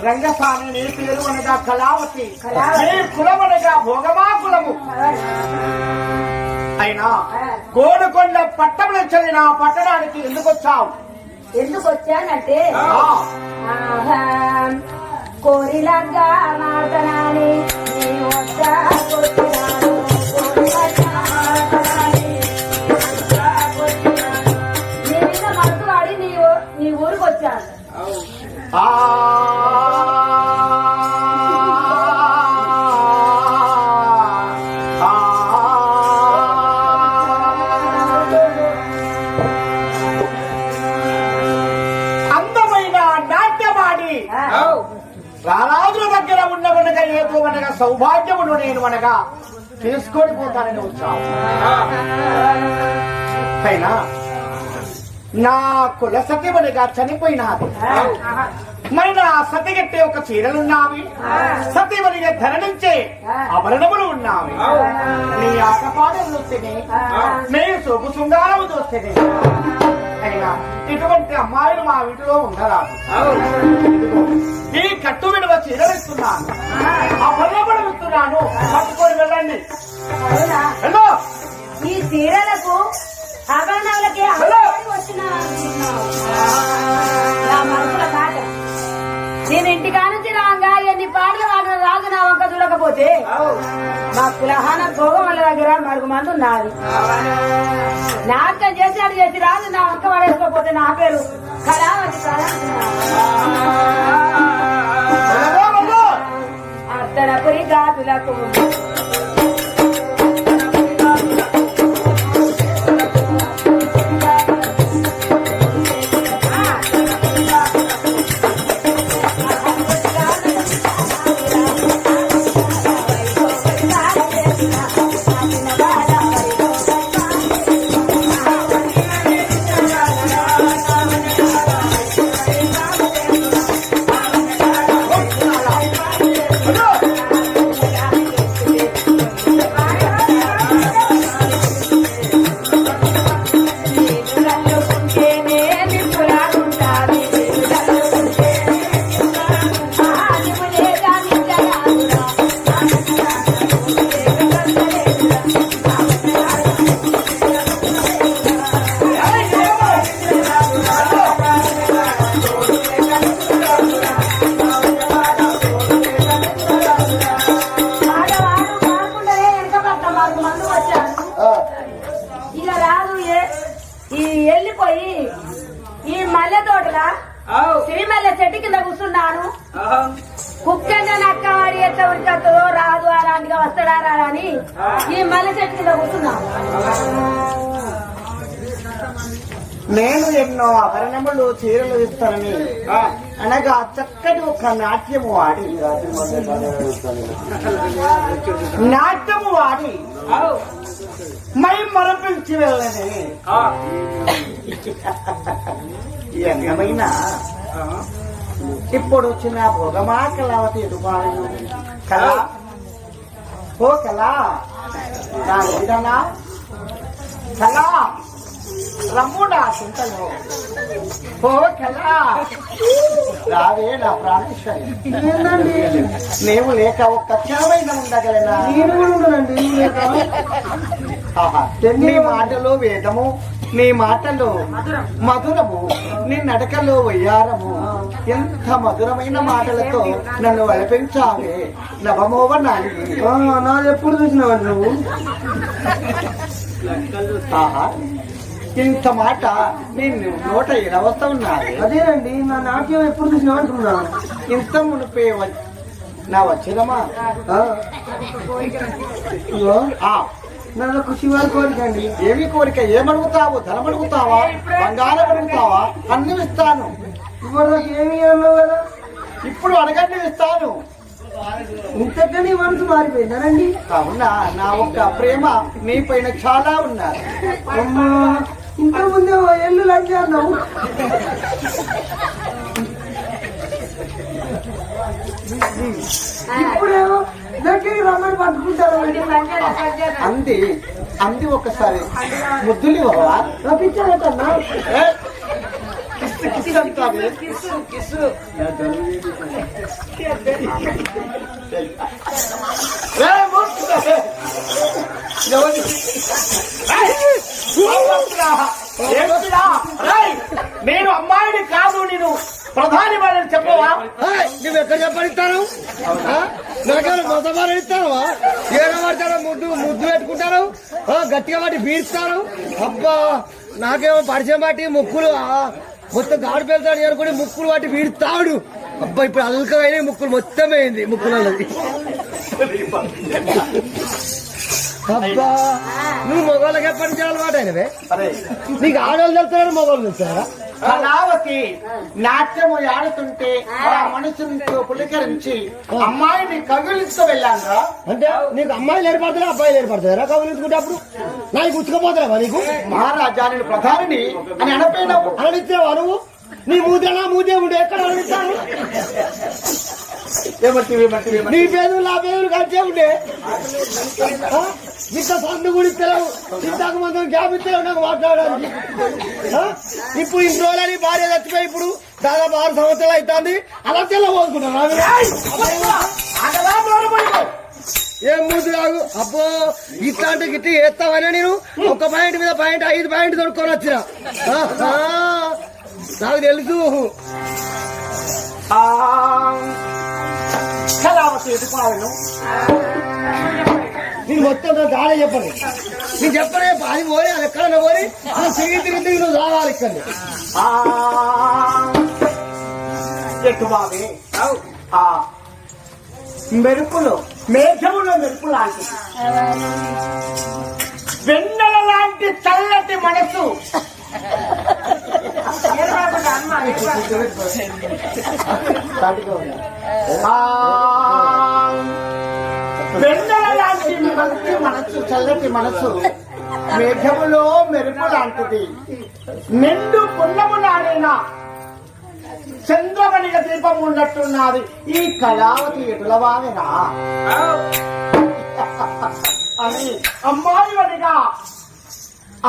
రంగస్వామి నీ పేరు అనగా కళావతి, నీ కులమనగా భోగమా కులము. అయినా గోడుకొండ పట్టణం చదివిన పట్టణానికి ఎందుకు వచ్చావు? ఎందుకు వచ్చానంటే కోరిలాగా మాటనాని మనసు వాడి నీ ఊరికి వచ్చాను. అందమైన నాట్యమాడి రారాజుల దగ్గర ఉన్నవనగా ఏదో అనగా సౌభాగ్యమును నేను అనగా తీసుకొని పోతానని వచ్చావు. అయినా నా కుల సతీమణిగా చనిపోయినాది. మరి నా సతిగట్టే ఒక చీరలున్నావి, సతీమణిగా ధరణించే ఆభరణములు ఉన్నావి. నీ ఆటపాటలు చూస్తేనే, నీ సొగు శృంగారము చూస్తేనే అయినా ఇటువంటి అమ్మాయిలు మా వీటిలో ఉండరాదు. ఈ కట్టు విడువ చీరలిస్తున్నాను, ఆభరణములు ఇస్తున్నాను, పట్టుకొని వెళ్ళండి. ఈ చీరలకు ఆభరణాలకి వచ్చిన నా మనసుల మాట. నేను ఇంటికా నుంచి రాగా ఎన్ని పాటలు వాడిన రాజు నా వంక చూడకపోతే మా కులహాన భోగం వాళ్ళ దగ్గర మరుగు మంది ఉన్నారు. నాటకం చేసి అడు చేసి రాజు నా వంక పడేసుకోకపోతే నా పేరు కళావతి. అర్ధనపురి గాతులకు వెళ్ళిపోయి ఈ మల్లె తోటల సిరిమల్లె చెట్టు కింద కూర్చున్నాను. కుక్కన్న నక్కవాడి ఎట్లా ఉరికొస్తుందో రాదు అలాంటిగా వస్తాడా రాని ఈ మల్లె చెట్టు కింద కూర్చున్నాను. నేను ఎన్నో ఆభరణములు చీరలు ఇస్తానని అనగా చక్కటి ఒక నాట్యము వాడి మై మరపించి వెళ్ళని ఎంగమైన ఇప్పుడు వచ్చిన భోగమా కళావతి ఎదుపాడు కళ ఓ కళ నా ఎదురనా కళ రమ్ముడా చింతలో ఓ కళ రావే నా ప్రాణేశ్వరి. నీవు లేక ఒక్క క్షణమైన ఉండగలనా? నీ మాటలో వేదము, నీ మాటలో మధురము, నీ నడకలో వయ్యారము. ఎంత మధురమైన మాటలతో నన్ను వలపించావే నవమోవ నాది ఎప్పుడు చూసినావు నువ్వు? ఇంత మాట నేను నోట ఎడవస్తా ఉన్నాను. అదేనండి నా నాట్యం ఎప్పుడు చూసినా అంటున్నాను. ఇంత మునిపే నా వచ్చినమా నాకు శివారి కోరిక అండి. ఏమి కోరిక? ఏమడుగుతావు? ధనం అడుగుతావా? బంగారం అడుగుతావా? అన్ని ఇస్తాను. ఇప్పుడు నాకు ఏమి అన్నావు కదా, ఇప్పుడు అడగండి ఇస్తాను. ఇంతగా నీ మనసు మారిపోయిందనండి. అవునా, నా ఒక్క ప్రేమ మీ పైన చాలా ఉన్నారు. అమ్మా, ఇంతకు ముందే ఎల్లు లంచ్ అన్నావు. ఇప్పుడేమో దగ్గరికి రమ్మని పట్టుకుంటారు. అంది అంది ఒక్కసారి ముద్దులు ఇవ్వవా? రప్పించాలటన్నా ఏ? కిస్సు అంటావే? ఏ మూర్ఖుడా? ఎవరి? ఏమిటిరా? రేయ్, నేను అమ్మాయిని కాదు, నేను ప్రధాని వాడిని చెప్పవా? నువ్వు ఎక్కడ చెప్పడిస్తాను? నాకేమైనా మొదమారు ఇస్తావా? ఏదో పడతారో ముద్దు ముద్దు పెట్టుకుంటారు, గట్టిగా వాటి బీడుస్తారు. అబ్బా, నాకేమో పరిచయం బట్టి ముక్కులు మొత్తం గాడు పెళ్తాడు అనుకుని ముక్కులు వాటి వీడుతాడు. అబ్బా, ఇప్పుడు అల్కమైన ముక్కులు మొత్తం అయింది ముక్కులది. అబ్బా, నువ్వు మొగోళ్ళకి ఎప్పటి నుంచి అలవాటు అయినవే? నీకు ఆడవాళ్ళు తెలుస్తారా మొగోళ్ళు తెలుస్తారా? కళావతి నాట్యము ఆడుతుంటే ఆ మనసుతో పులకరించి అమ్మాయిని కగిలిస్తూ వెళ్ళాను. అంటే నీకు అమ్మాయిలు ఏర్పడతారా అబ్బాయిలు ఏర్పడతారా కౌలించుకుంటే? అప్పుడు నాకు గుచ్చుకోపోతారా నీకు? మహారాజా నేను ప్రధానిని అని అనపోయినావు. అనడిస్తావా నువ్వు? నీ మూతనా మూతే ఉండే ఎక్కడ అనడిస్తాను? నీ పేదలు నా పేదలు కలిసే ఉండే ఇంత సందు కూడా ఇస్తలేవు, ఇంతకు మంది గ్యాప్ ఇస్తలేవు నాకు మాట్లాడడానికి. ఇప్పుడు ఇంట్లో భార్య చచ్చిపోయి ఇప్పుడు దాదాపు 6 సంవత్సరాలు అవుతుంది. అలా తెల్ల పోసుకుంటాను. ఏం మూతి కాదు. అబ్బో, ఇట్లాంటి గిట్టి వేస్తావనే నేను ఒక పాయింట్ మీద పాయింట్ 5 పాయింట్ దొరుకుని వచ్చిన. నాకు తెలుసు. కళావతి ఎదుపాలను నేను మొత్తం గాడే చెప్పండి. నేను చెప్పనే అది పోయి అది ఎక్కడన్నా పోయి అది తిరిగి నువ్వు రావాలి ఇక్కడ. బాబే మెరుపులు మేఘములో మెరుపు లాంటి వెన్నెల లాంటి చల్లటి మనసు వెన్నెల లాంటి మంచి మనసు చల్లటి మనసు మేఘములో మెరుపు లాంటిది. నిండు పున్నము నాడిన చంద్రమణిగా దీపం ఉన్నట్టున్నది ఈ కళావతి ఎటులవామినా అని అమ్మాయివనిగా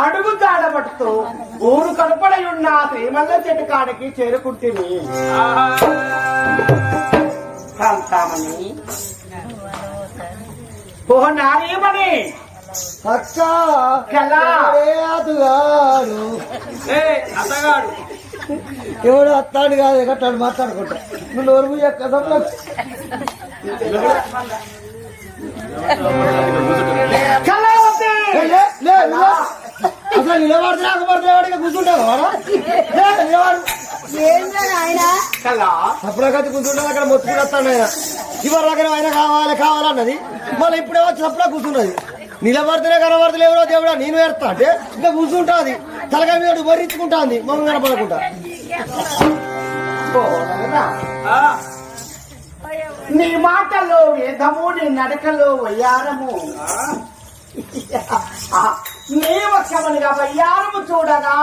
అడుగు జాడబడుతూ ఊరు కనపడై ఉన్న శ్రీమల్ల చెట్టు కాడికి చేరుకుంటుంది. కాంతామణి, ఓ నారీమణి, అక్క అతగాడు ఎవడు అత్తాడు కాదు ఎక్కటాడు మాట్లాడుకుంటా. నువ్వు నోరు ఎక్కడ కళావతి అసలు నిలబడితే రాకపోతే వాడికి కూర్చుంటావు నిలబడు. అప్పుడైతే కూర్చుంటాను అక్కడ మొత్తుకుని వస్తాను ఆయన. చివరి దగ్గర ఆయన కావాలన్నది. మళ్ళీ ఇప్పుడే వచ్చి అప్పుడే కూర్చున్నది. నిలబడితేనే కనబడతలే ఎవరో దేవుడా నేను ఏడతా అంటే ఇంకా కూర్చుంటాది. తలకాయ మీద వరించుకుంటాంది మమ్మల్ని కనపడకుండా. నీ మాటలో వేదము, నీ నడకలో వయ్యారము, నీ వశమనిగా వయ్యారము చూడగా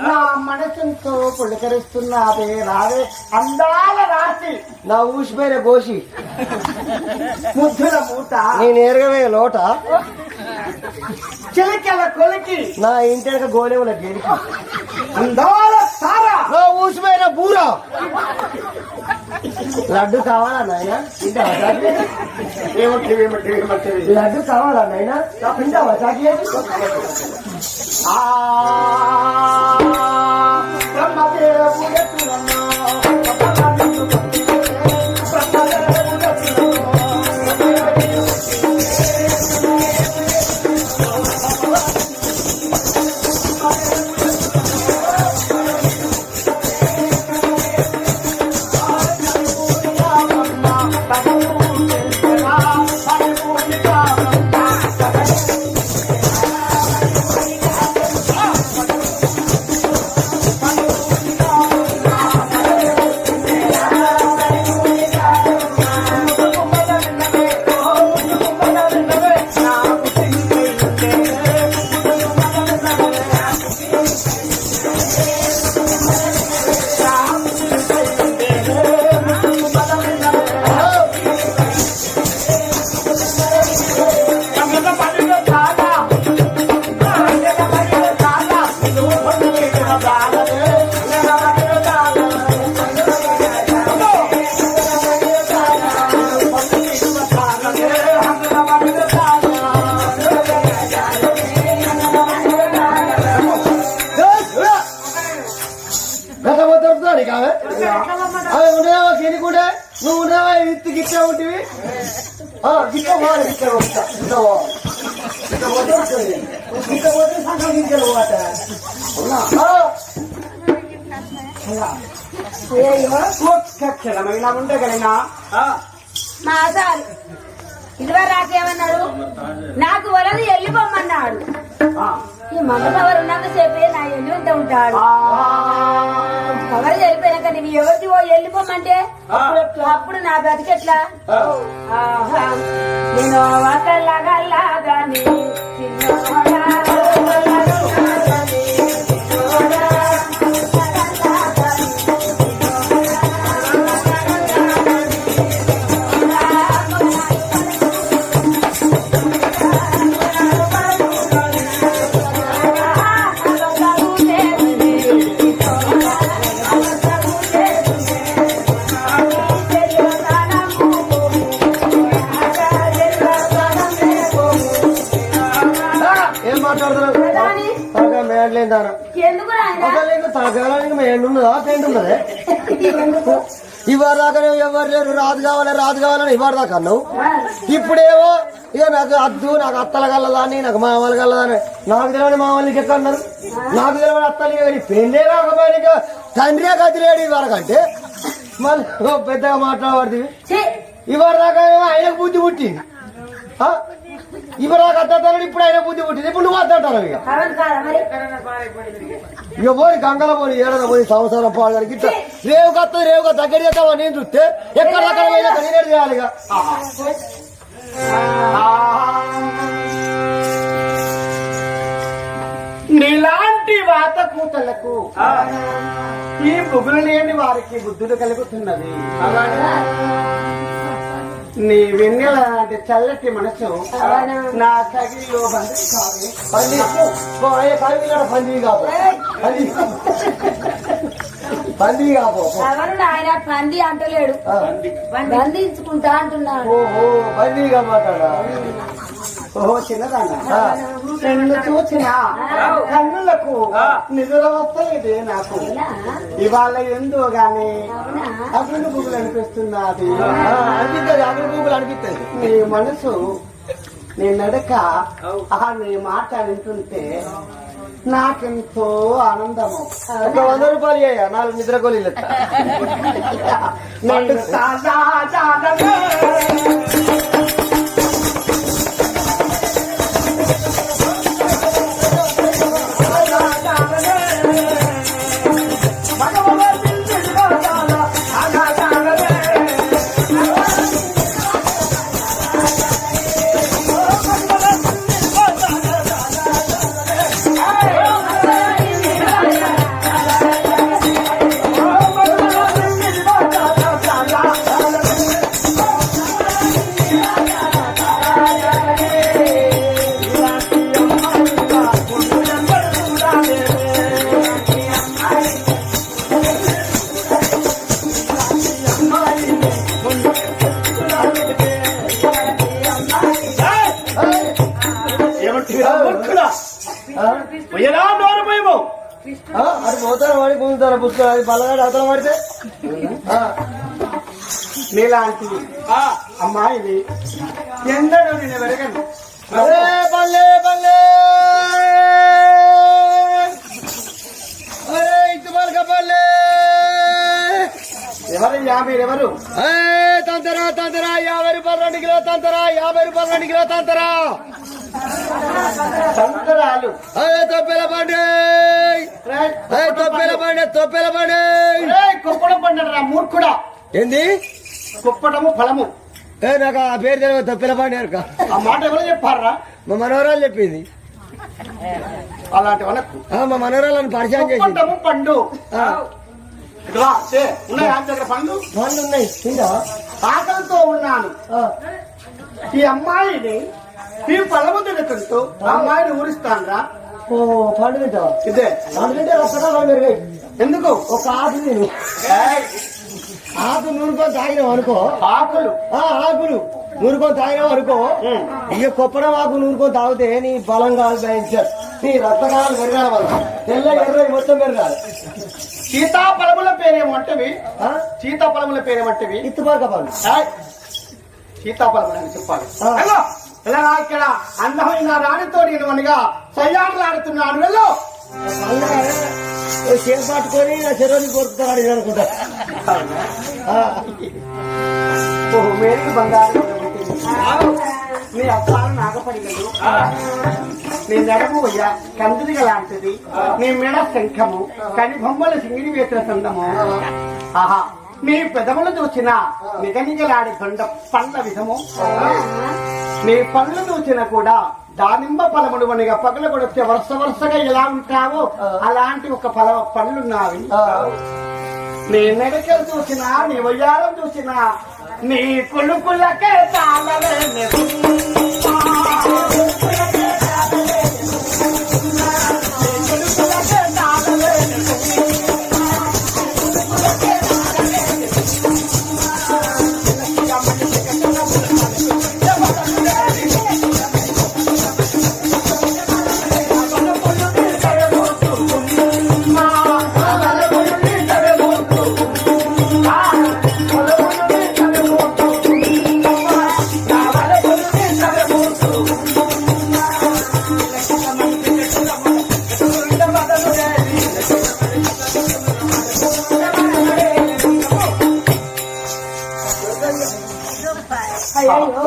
నా మనసుతో పులకరిస్తున్నావే రావే అందాల రాసి నా ఊసిపోయిన గోసి ముద్దుల మూట నేను ఎరగవే లోట చిలకల కొలికి నా ఇంటి గోలేముల గెలికి అందాల సారా నా ఊసిపోయిన బూర. లడ్డు కావాలా నాయన? లడ్డు కావాలా నాయన? తింటావా చాక్లెట్? అవి ఉండేవా కినికుంటే నువ్వు ఉండేవా ఇత్తి గిట్టే ఉంటివి గిట్ట పోవాలి గిట్ట పోతే సంఘం గిట్టలు పోత ఒక్క క్షణం ఇలా ఉండగలనా మా సార్ ఇదివరకు రాకేమన్నాడు నాకు వలలు వెళ్ళిపోమన్నాడు ఈ మగ పవర్ ఉన్నంతసేపే నా ఎల్లుంట ఉంటాడు పవర్ వెళ్ళిపోయాక నేను ఎవరికి వెళ్ళిపోమంటే అప్పుడు నా బతికెట్లా నేను ఒకలాగాని ఎందుకు ఇవాళ దాకా ఎవరు లేరు రాజు కావాలని ఇవాళ దాకా అన్నావు ఇప్పుడేమో ఇక నాకు అద్దు నాకు అత్తల కలదాని నాకు మామలు కలదని నాకు తెలియని మామూలు ఎట్లా అన్నారు నాకు తెలియని అత్తలు పెళ్ళే కాకపోయినా తండ్రి గదిలేడు ఇవాళకంటే మళ్ళీ పెద్దగా మాట్లాడబడుతుంది ఇవాళ దాకా ఆయనకు బుద్ధి పుట్టింది ఇవాళ అద్దారు ఇప్పుడు ఆయన బుద్ధి పుట్టింది ఇప్పుడు నువ్వు అద్దంటారు ఇక పోయి గంగల పోయి ఏడన పోయి సంవత్సరం పాడడానికి ఇట్లా రేవుగా దగ్గర చేస్తావా నేను చూస్తే ఎక్కడ నేను చేయాలి ఇక నీలాంటి వాత కూతలకు ఈ బుగులు లేని వారికి బుద్ధులు కలుగుతున్నది నీ వెన్నెల లాంటి చల్లటి మనసు నా కగిలో ఎవరు ఆయన పంది అంటలేడు బంధించుకుంటా అంటున్నాడు బందీగా మాట్లాడా ఓహో చిన్నదాన్న నిన్ను చూసిన కన్నులకు నిద్ర వస్తాయిదే నాకు ఇవాళ ఎందు గాని అగ్ని బుగులు అనిపిస్తున్నది అగ్ని బుగులు అనిపిస్తుంది నీ మనసు నీ నడక నీ మాట వింటుంటే నాకెంతో ఆనందము. ఒక 100 రూపాయలు 4 నిద్ర గోళీలు అది పోతారు వాడి పొందుతారు పుస్తకం అది బల్లగాడు అతను పడితే నీలాంటి అమ్మాయిని ఎందరో నేను వెరగను. బల్లే బల్లే ఇటుమలక బల్లే ఎవరయ్యా మీరెవరు? తంతరా 50 రూపాయలు 2 కిలో తంతరా 50 రూపాయలు 2 కిలో తంతరా సంతరాలు తొప్పెల బండి తొప్పెల బండి కుప్పడం పండరా మూర్ఖుడా. ఏంది కుప్పటము ఫలము నాకు ఆ పేరు తెలియదు తొప్పెల బండి ఆ మాట ఎవరో చెప్పారా? మా మనవరాలు చెప్పింది. అలాంటి వనకు మా మనవరాలను పరిచయం చేసి కుప్పటము పండు ఉన్నాయి దగ్గర పండు ఉన్నాయి తిందా ఆకలితో ఉన్నాను. ఈ అమ్మాయిని ఈ ఫలము తినకుంటూ అమ్మాయిని ఊరిస్తానరా? పండు తింటావా? ఇదే పండు తింటే రక్తకాలం పెరిగాయి. ఎందుకు? ఒక ఆకు నేను ఆకు నూరుకొని తాగినాం అనుకో ఆకులు ఆకులు నూరుకొని తాగినాం అనుకో ఇక కొప్పడం ఆకు నూరుకొని తాగితే నీ బలం కాదు నీ రక్తకాలాలు పెరగాలి వల్ల తెల్ల ఎర్ర మొత్తం పెరగాలి. సీతాఫలముల పేరేమంటవి ఆ? సీతాఫలముల పేరేమంటవి ఇత్తుపాక పళ్ళు సీతాఫలములు అని చెప్పాలి ఆ. వెళ్ళు. ఇలా ఇక్కడ అందమైన రాణితో నేను అనగా సయ్యాడులాడుతున్నాను వెళ్ళు చేసి పట్టుకొని నా చెరువుని కొడుకుతాడు అనుకుంటా మేరికి బంగారు నీ అబ్బాలు నాగపడిగలు నీ నడము అయ్యా కందులిగ లాంటిది నీ మెడ శంఖము కని బొమ్మల సింగిడి వేసిన సందము ఆహా నీ పెదవులు చూసిన నిగనిగలాడి పండ్ల విధము నీ పళ్ళు చూసిన కూడా దానిమ్మ ఫలములు వనిగా పగల కొడితే వరుస వరుసగా ఎలా ఉంటావో అలాంటి ఒక పళ్ళున్నావి నీ నడకలు చూసినా నీ వయ్యారం చూసినా నీ కులుకులకే తాళలే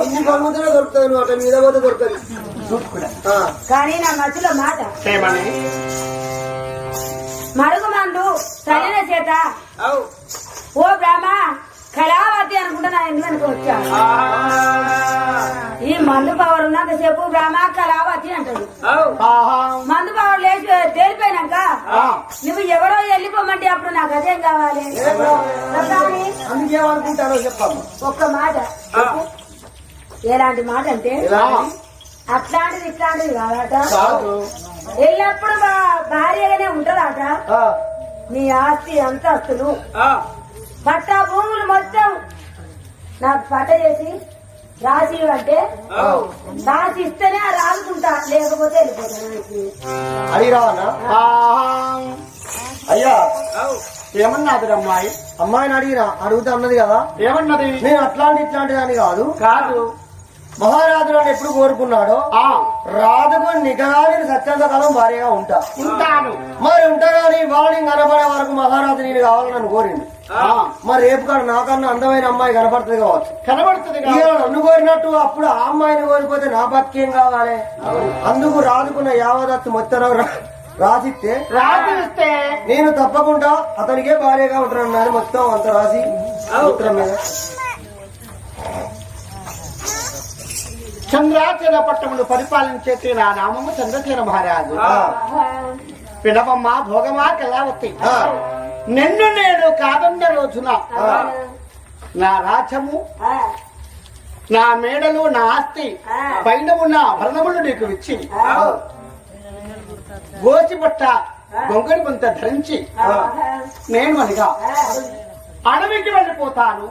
ఇన్ని కొనుగోలు దొరుకుతుంది నువ్వు అట్లా మీద పోతే దొరుకుతుంది కానీ నా మధ్యలో మాట ఏమని మరుగు మందు చల్లిన చేత ఓ బ్రహ్మ కళావతి అనుకుంటా నా ఇంటి వెనుక వచ్చా ఈ మందు పవర్ ఉన్నంతసేపు బ్రహ్మ కళావతి అంటాడు మందు పవర్ లేచి తేలిపోయినాక నువ్వు ఎవరో వెళ్ళిపోమంటే అప్పుడు నాకు అదేం కావాలి చెప్పాలి. అందుకేమనుకుంటారో చెప్పాలి ఒక్క మాట ఎలాంటి మాట అంటే అట్లాంటిది ఇట్లాంటిది కాదట ఎల్లప్పుడు భార్యగానే ఉంటదట నీ ఆస్తి అంతస్తులు పట్ట భూములు మొత్తం నాకు పట్ట చేసి రాసి అంటే రాసి ఇస్తేనే రాసుకుంటా లేకపోతే వెళ్ళిపోతాను అడిగి రావన్నా అయ్యా ఏమన్నది అమ్మాయి అమ్మాయిని అడుగుతా అన్నది కదా ఏమన్నది నేను ఇట్లాంటి అని కాదు కాదు మహారాజు నన్ను ఎప్పుడు కోరుకున్నాడో రాజుకు నిఘాని సత్యంత కాలం భార్యగా ఉంటాను మరి ఉంటా గాని వాళ్ళని కనపడే వరకు మహారాజు నేను కావాలని నన్ను కోరింది మరి రేపు కాదు నాకన్నా అందమైన అమ్మాయి కనపడుతుంది కావచ్చు కనబడుతుంది నన్ను కోరినట్టు అప్పుడు ఆ అమ్మాయిని కోరిపోతే నా బతికేం కావాలి అందుకు రాజుకున్న యావదత్తు మొత్తం రాసిస్తే రాసిస్తే నేను తప్పకుండా అతనికే భార్యగా ఉంటానన్నాను మొత్తం అంత రాసి ఉత్తరం మీద చంద్రాచల పట్టమును పరిపాలించేసి నా నామము చంద్రసేన మహారాజు పిడవమ్మ భోగమా కళావతి నిన్ను నేను కాదన్న రోజున నా రాజ్యము నా మేడలు నా ఆస్తి పైన ఉన్న ఆభరణములు నీకు ఇచ్చి గోచిపట్ట గొంగడి కొంత ధరించి నేను అనగా అడవికి వెళ్ళిపోతాను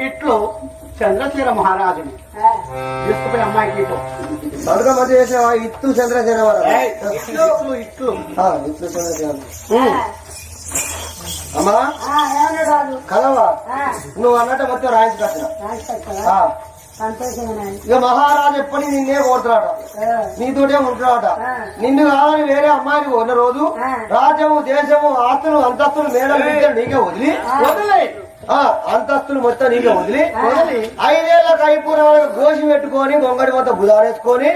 ఇట్లు చంద్రసేన మహారాజుని తీసుకుపోయి అమ్మాయికి బతుక మధ్య చేసిన ఇత్తు చంద్రసేన ఇట్లు ఇట్లు ఇత్తు చంద్రసేన అమ్మా కలవా నువ్వు అన్నట్టు మొత్తం రాయించుకొచ్చిన ఇక మహారాజు ఎప్పటి నిన్నే కోరుతున్నాడ నీతోటే ఉంటున్నాడ నిన్ను కావాలని వేరే అమ్మాయిని ఉన్న రోజు రాజ్యము దేశము ఆస్తులు అంతస్తులు మేడలు నీకే వదిలి అంతస్తులు మొత్తం నీకే వదిలి 5 ఏళ్ల కైపూర్ణ గోసి పెట్టుకొని గొంగడి మొత్తం బుధారేసుకొని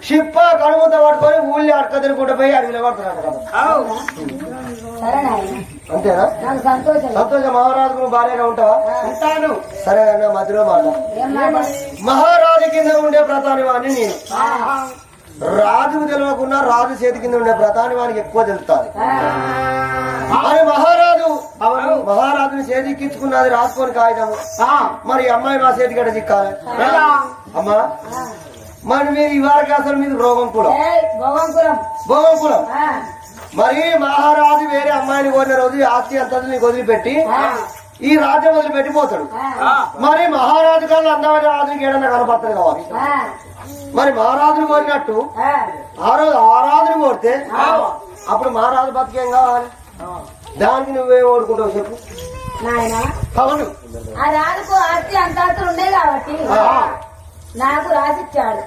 షిప్ప కడుముత పట్టుకొని ఊళ్ళో అడక తినుకుంటూ పోయి అడవిలో పడుతున్నాడు కదా అంతేనా సంతోషం మహారాజుకు భార్యగా ఉంటావా ఉంటాను సరే అన్న మధ్యలో మాట మహారాజు కింద ఉండే ప్రధాని వాడిని నేను రాజుకు తెలియకుండా రాజు చేతి కింద ఉండే ప్రధాని వానికి ఎక్కువ తెలుస్తుంది అని మహారాజుని చేతికించుకున్నది రాసుకొని కాగితము మరి అమ్మాయి మా చేతికి ఎడ చిక్కాలి అమ్మా మరి మీరు ఇవాళకి అసలు మీరు భోగం కులం మరి మహారాజు వేరే అమ్మాయిని కోరిన రోజు ఆస్తి అంతా నీకు వదిలిపెట్టి ఈ రాజ్యం వదిలిపెట్టిపోతాడు మరి మహారాజు కన్నా అందమైన రాజుకి ఏడన్నా కనపడుతుంది కావాలి మరి మహారాజుని కోరినట్టు ఆ రాజుని కోరితే అప్పుడు మహారాజు బతికేం కావాలి దానికి నువ్వేం ఓడుకుంటావు చెప్పు. నాయన అవును. ఆ రాజుకు ఆస్తి అంతస్తులు ఉన్నాయి కాబట్టి నాకు రాసిచ్చాడు.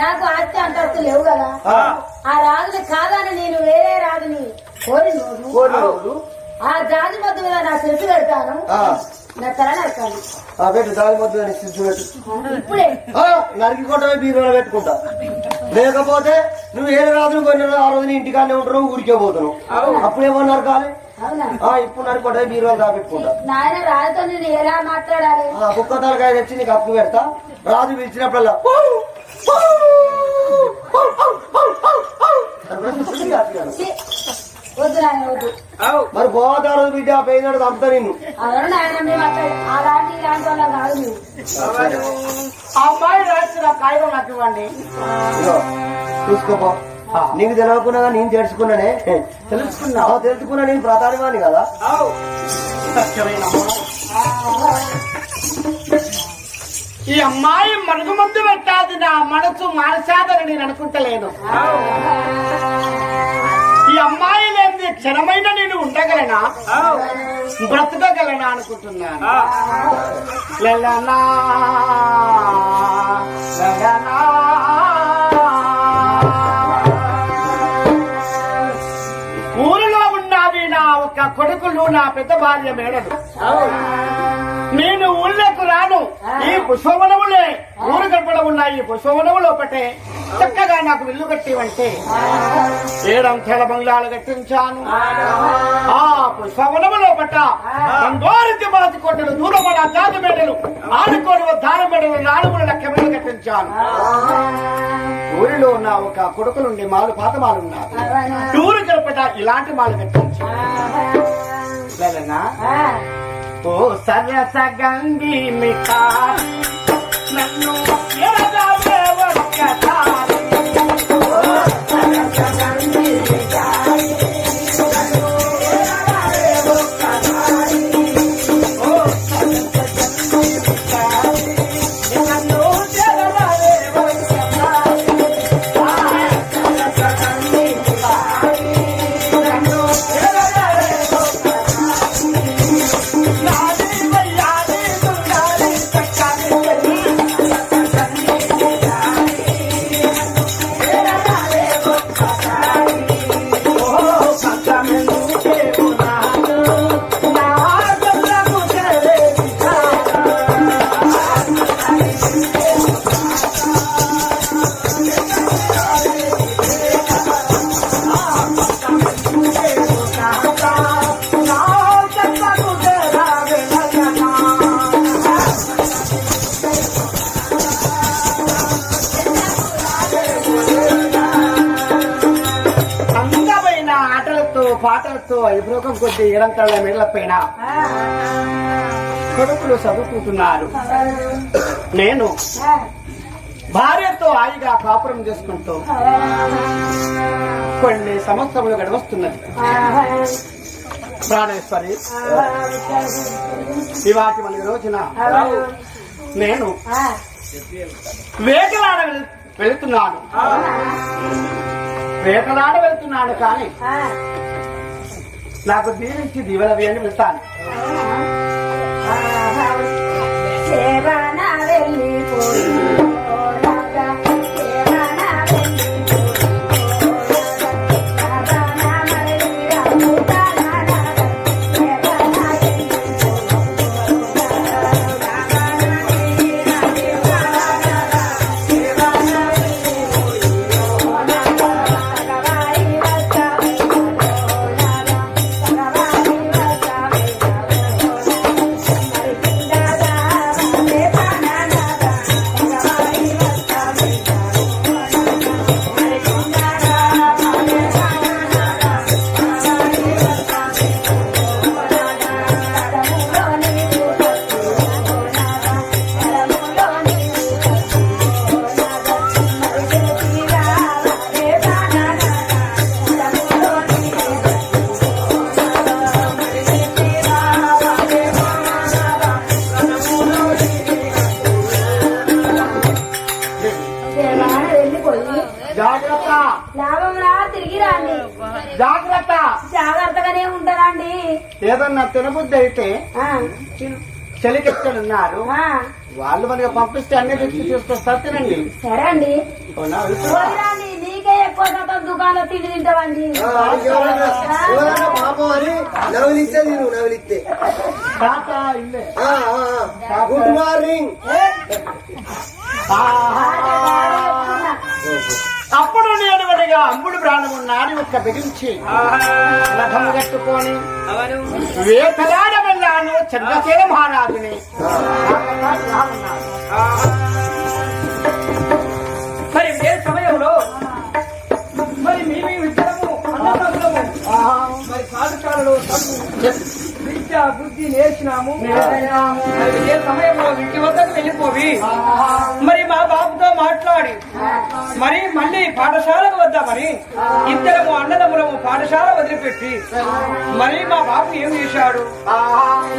నాకు ఆస్తి అంతస్తులు లేవు కదా. ఆ రాజుని కాదని నేను వేరే రాజుని కోరి ఆ జాతి మధ్య మీద నా శిరసు పెడతాను. నా తల నరకాలి. పెట్టు దాని మధ్య శిశు పెట్టు. ఇప్పుడే నరికి కొట్టమే బీరువాలో పెట్టుకుంటా. లేకపోతే నువ్వు ఏ రాజును పోయినా ఆ రోజు ఇంటికానే ఉంటావు, ఊరికే పోతున్నావు. అప్పుడేమో నరకాలి. ఇప్పుడు నరుకుంటే బీరువాలు దాపెట్టుకుంటా. నాయన రాజుతో నేను ఎలా మాట్లాడాలి? కుక్క తలకాయ తెచ్చి నీకు అప్పు పెడతా. రాజు పిలిచినప్పుడల్లా వద్దు నాయన వద్దు. మరి పోతా రోజు బిడ్డ పోయినాడు చంపుతా నిన్ను. అవును నాయన మేము అలాంటి ఇలాంటి వాళ్ళ కాదు మేము. అమ్మాయి రాసిన కాగితం నాకు ఇవ్వండి. చూసుకోపో. నీకు తెలియకున్నా నేను తెలుసుకున్నానే. తెలుసుకున్నా నేను ప్రధానవాణి కదా. ఈ అమ్మాయి మరుగుమందు పెట్టాది, నా మనసు మానసాదని నేను అనుకుంటలేను. ఈ అమ్మాయి లేని క్షణమైన నేను ఉండగలనా, బ్రతకగలనా అనుకుంటున్నాను. లలనా లలనా ఊరిలో ఉన్నవి నా ఒక కొడుకులు, నా పెద్ద భార్య మేడలు. నేను ఊళ్ళకు రాను. ఈ పుష్పవనములే ఊరు గడపడ ఉన్నాయి. ఈ పుష్పవనములు ఒకటే చక్కగా నాకు ఇల్లు కట్టివంటే 7 అంకెల బంగ్లాలు కట్టించాను. ఆ పుష్పవనములో పట్ట బంగారు బాతి కొట్టలు, దూరమల జాతి మేడలు, ఆడుకోడు దాన మేడలు, 4 లక్ష మేడలు కట్టించాను. ఊరిలో ఉన్న ఒక కొడుకు నుండి మాలు పాత మాలు ఉన్నారు. ఊరు గడపట ఇలాంటి మాలు కట్టించాను. ఓ సరస గంగి మిఠాయి నన్ను ఎరగాలే ఒక్కసారి. పాటలతో ఐబ్రోకం కొద్ది ఇడంతళ్ళ మెడల పైన కొడుకులు చదువుకుంటున్నారు. నేను భార్యతో హాయిగా కాపురం చేసుకుంటూ కొన్ని సంవత్సరములు గడవస్తున్నది. ప్రాణేశ్వరి ఇవాటి మన రోజున నేను వేటలాడ వెళుతున్నాను. వేటలాడ వెళ్తున్నాను కానీ నాకు దీనికి దివలవి అని వెళ్తాను. Bye. ఏదన్నా తినబుద్ధి అయితే చెలికెక్కడున్నారు వాళ్ళు మనకి పంపిస్తే అన్ని తెచ్చి తీసుకొస్తా తినండి. సరే అండి, అవునా? పోయిరాండి, నీకే ఎక్కువ శాతం దుకాణంలో తిండి తింటామండి. పాపం అని నవలిస్తే నేను నవలిస్తే తాత ఇల్లే. Good morning. అప్పుడు నేనుగా అమ్ముడు ప్రాణము నాడి ఒక్క బిగించి రథము కట్టుకొని వేతలాడ వెళ్ళాను చంద్రసేన మహారాజుని. మరి ఏ సమయంలో మరి మేము ఇద్దరము అన్నదమ్ములము మరి పాఠశాలలో విద్య బుద్ధి నేర్చినాము. మరి ఏ సమయంలో ఇంటి వద్దకు వెళ్ళిపోవి మరి మా బాబుతో మాట్లాడి మరి మళ్ళీ పాఠశాలకు వద్దామని ఇద్దరము అన్నదమ్ములము పాఠశాల వదిలిపెట్టి మరి మా బాబు ఏం చేశాడు,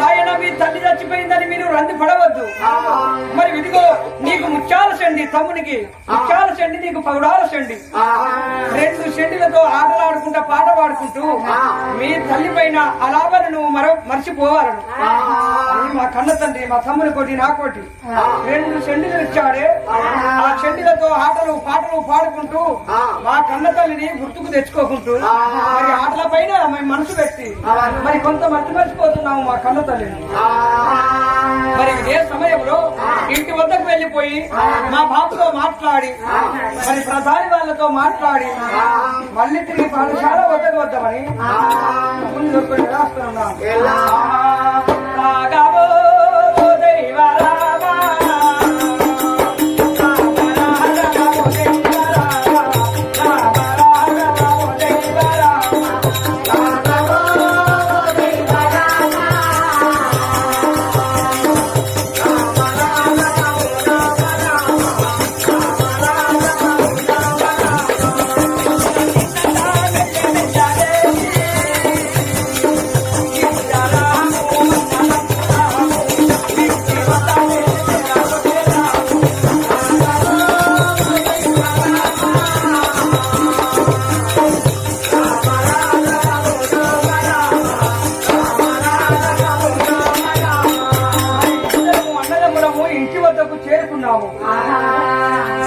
ఆయన మీ తల్లి చచ్చిపోయిందని మీరు రంది పడవద్దు, మరి ఇదిగో నీకు ముత్యాల చెండి, తమ్మునికి ముత్యాల చెండి, నీకు పౌడాల చెండి, 2 చెండిలతో ఆటలాడుకుంటా పాట పాడుకుంటూ మీ తల్లి పైన అలాగని నువ్వు మర్చిపోవాలను. మా కన్న తండ్రి మా తమ్ముని కోటి నా కోటి 2 చెండిలు ఇచ్చాడే, ఆ చెండిలతో ఆటలు పాటలు పాడుకుంటూ మా కన్న తల్లిని గుర్తుకు తెచ్చుకోకుంటూ మరి ఆటల పైన మనసు పెట్టి మరి కొంత మర్చిపోతున్నాము మా కన్న తల్లిని. మరి ఏ సమయంలో ఇంటి వద్దకు వెళ్ళిపోయి మా బాబుతో మాట్లాడి మరి ప్రధాని వాళ్ళతో మాట్లాడి మళ్ళీ తిరిగి పాఠశాల వద్దకు వద్దామని ముందు రాస్తున్నాం.